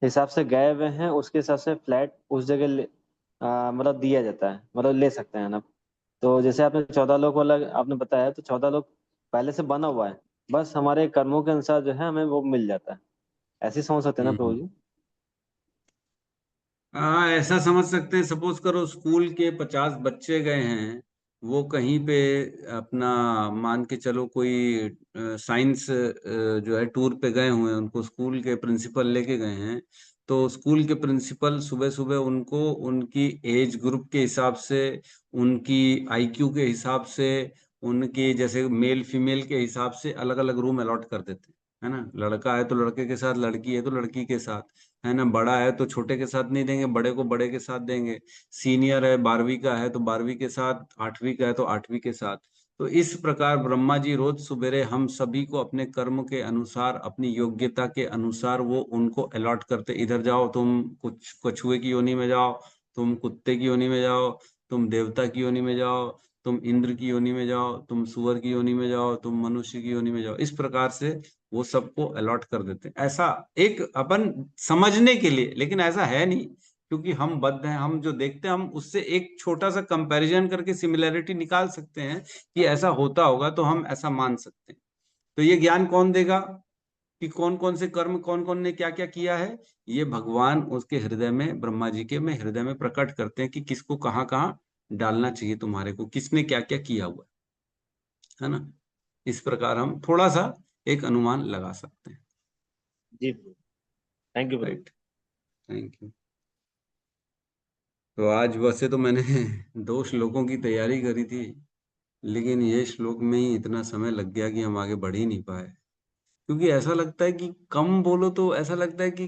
हिसाब से गए हुए हैं उसके हिसाब से फ्लैट उस जगह मतलब दिया जाता है, मतलब ले सकते हैं ना। तो जैसे आपने 14 लोग वाला आपने बताया, तो 14 लोग पहले से बना हुआ है, बस हमारे कर्मों के अनुसार जो है हमें वो मिल जाता है। ऐसे ही समझ सकते हैं ना प्रभु जी? हाँ, ऐसा समझ सकते हैं। सपोज करो स्कूल के 50 बच्चे गए हैं, वो कहीं पे अपना मान के चलो कोई साइंस जो है टूर पे गए हुए हैं, उनको स्कूल के प्रिंसिपल लेके गए हैं। तो स्कूल के प्रिंसिपल सुबह सुबह उनको उनकी एज ग्रुप के हिसाब से, उनकी आईक्यू के हिसाब से, उनकी जैसे मेल फीमेल के हिसाब से अलग अलग रूम अलॉट कर देते हैं, है ना। लड़का है तो लड़के के साथ, लड़की है तो लड़की के साथ, है ना। बड़ा है तो छोटे के साथ नहीं देंगे, बड़े को बड़े के साथ देंगे। सीनियर है 12वीं का है तो 12वीं के साथ, 8वीं का है तो 8वीं के साथ। तो इस प्रकार ब्रह्मा जी रोज सवेरे हम सभी को अपने कर्म के अनुसार, अपनी योग्यता के अनुसार वो उनको अलॉट करते। इधर जाओ तुम, कुछ कछुए की योनि में जाओ, तुम कुत्ते की योनि में जाओ, तुम देवता की योनि में जाओ, तुम इंद्र की योनि में जाओ, तुम सुअर की योनि में जाओ, तुम मनुष्य की योनि में जाओ। इस प्रकार से वो सबको अलॉट कर देते हैं। ऐसा एक अपन समझने के लिए, लेकिन ऐसा है नहीं, क्योंकि हम बद्ध हैं। हम जो देखते हैं हम उससे एक छोटा सा कंपैरिजन करके सिमिलैरिटी निकाल सकते हैं कि ऐसा होता होगा, तो हम ऐसा मान सकते हैं। तो ये ज्ञान कौन देगा कि कौन कौन से कर्म कौन कौन ने क्या क्या किया है? ये भगवान उसके हृदय में, ब्रह्मा जी के में हृदय में प्रकट करते हैं कि किसको कहाँ कहाँ डालना चाहिए, तुम्हारे को किसने क्या क्या किया हुआ है ना। इस प्रकार हम थोड़ा सा एक अनुमान लगा सकते हैं। जी, thank you Prabhu. Right, thank you. तो आज वैसे तो मैंने 2 श्लोकों की तैयारी करी थी, लेकिन ये श्लोक में ही इतना समय लग गया कि हम आगे बढ़ ही नहीं पाए। क्योंकि ऐसा लगता है कि कम बोलो तो ऐसा लगता है कि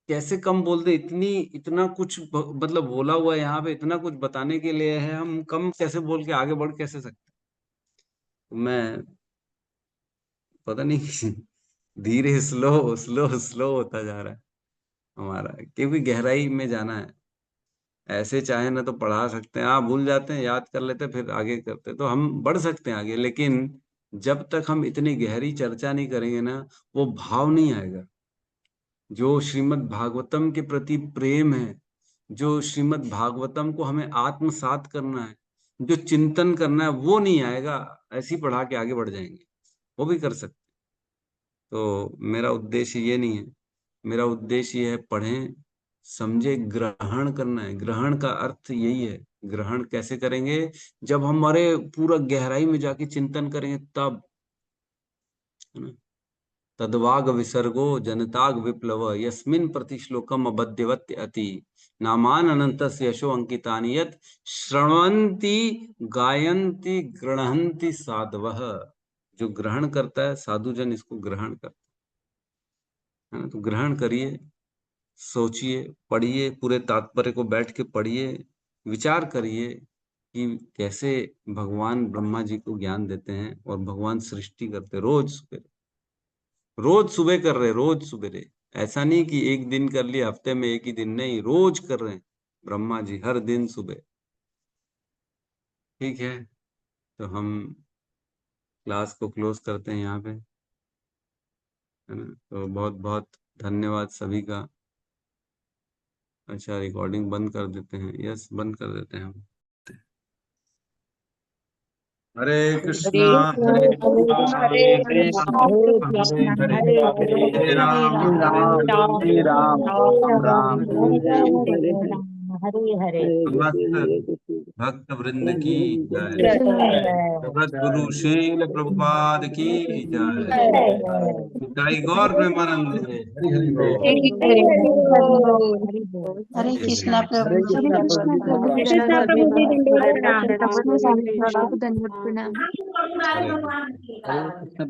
कैसे कम बोल दे, इतनी इतना कुछ मतलब बोला हुआ है यहाँ पे, इतना कुछ बताने के लिए है, हम कम कैसे बोल के आगे बढ़ कैसे सकते। मैं पता नहीं धीरे, स्लो स्लो स्लो होता जा रहा है हमारा, क्योंकि गहराई में जाना है। ऐसे चाहे ना तो पढ़ा सकते हैं, आप भूल जाते हैं, याद कर लेते हैं, फिर आगे करते हैं, तो हम बढ़ सकते हैं आगे। लेकिन जब तक हम इतनी गहरी चर्चा नहीं करेंगे ना, वो भाव नहीं आएगा। जो श्रीमद् भागवतम के प्रति प्रेम है, जो श्रीमद् भागवतम को हमें आत्मसात करना है, जो चिंतन करना है, वो नहीं आएगा। ऐसे ही पढ़ा के आगे बढ़ जाएंगे, वो भी कर सकते। तो मेरा उद्देश्य ये नहीं है। मेरा उद्देश्य ये है पढ़ें, समझे, ग्रहण करना है। ग्रहण का अर्थ यही है। ग्रहण कैसे करेंगे? जब हमारे पूरा गहराई में जाके चिंतन करेंगे तब, है ना। तद्वाग विसर्गो जनताग विप्लव यस्मिन् प्रतिश्लोकम अबध्यवत्य अति नामान अनंतस्य यशो अंकितानि यत् श्रृण्वन्ति गायन्ति गृह्णन्ति साधवः। जो ग्रहण करता है, साधु जन इसको ग्रहण करता है ना। तो ग्रहण करिए, सोचिए, पढ़िए, पूरे तात्पर्य को बैठ के पढ़िए, विचार करिए कि कैसे भगवान ब्रह्मा जी को ज्ञान देते हैं और भगवान सृष्टि करते रोज सुबह कर रहे, रोज सुबह। ऐसा नहीं कि एक दिन कर लिया, हफ्ते में एक ही दिन, नहीं, रोज कर रहे हैं ब्रह्मा जी, हर दिन सुबह। ठीक है, तो हम क्लास को क्लोज करते हैं यहाँ पे, है ना। तो बहुत बहुत धन्यवाद सभी का। अच्छा, रिकॉर्डिंग बंद कर देते हैं। यस, बंद कर देते हैं हम। हरे कृष्णा हरे कृष्णा हरे कृष्ण हरे हरे राम हरे राम राम हरे हरे समस्त भक्त वृंद की जय। सद्गुरु शील प्रभुपाद की जय। निताई गौर प्रेमानंद। हरि हरि बोल। हरे कृष्णा प्रभु जी हरे कृष्णा प्रभु जी। धन्यवाद प्रणाम। हरे कृष्ण। हरे कृष्ण।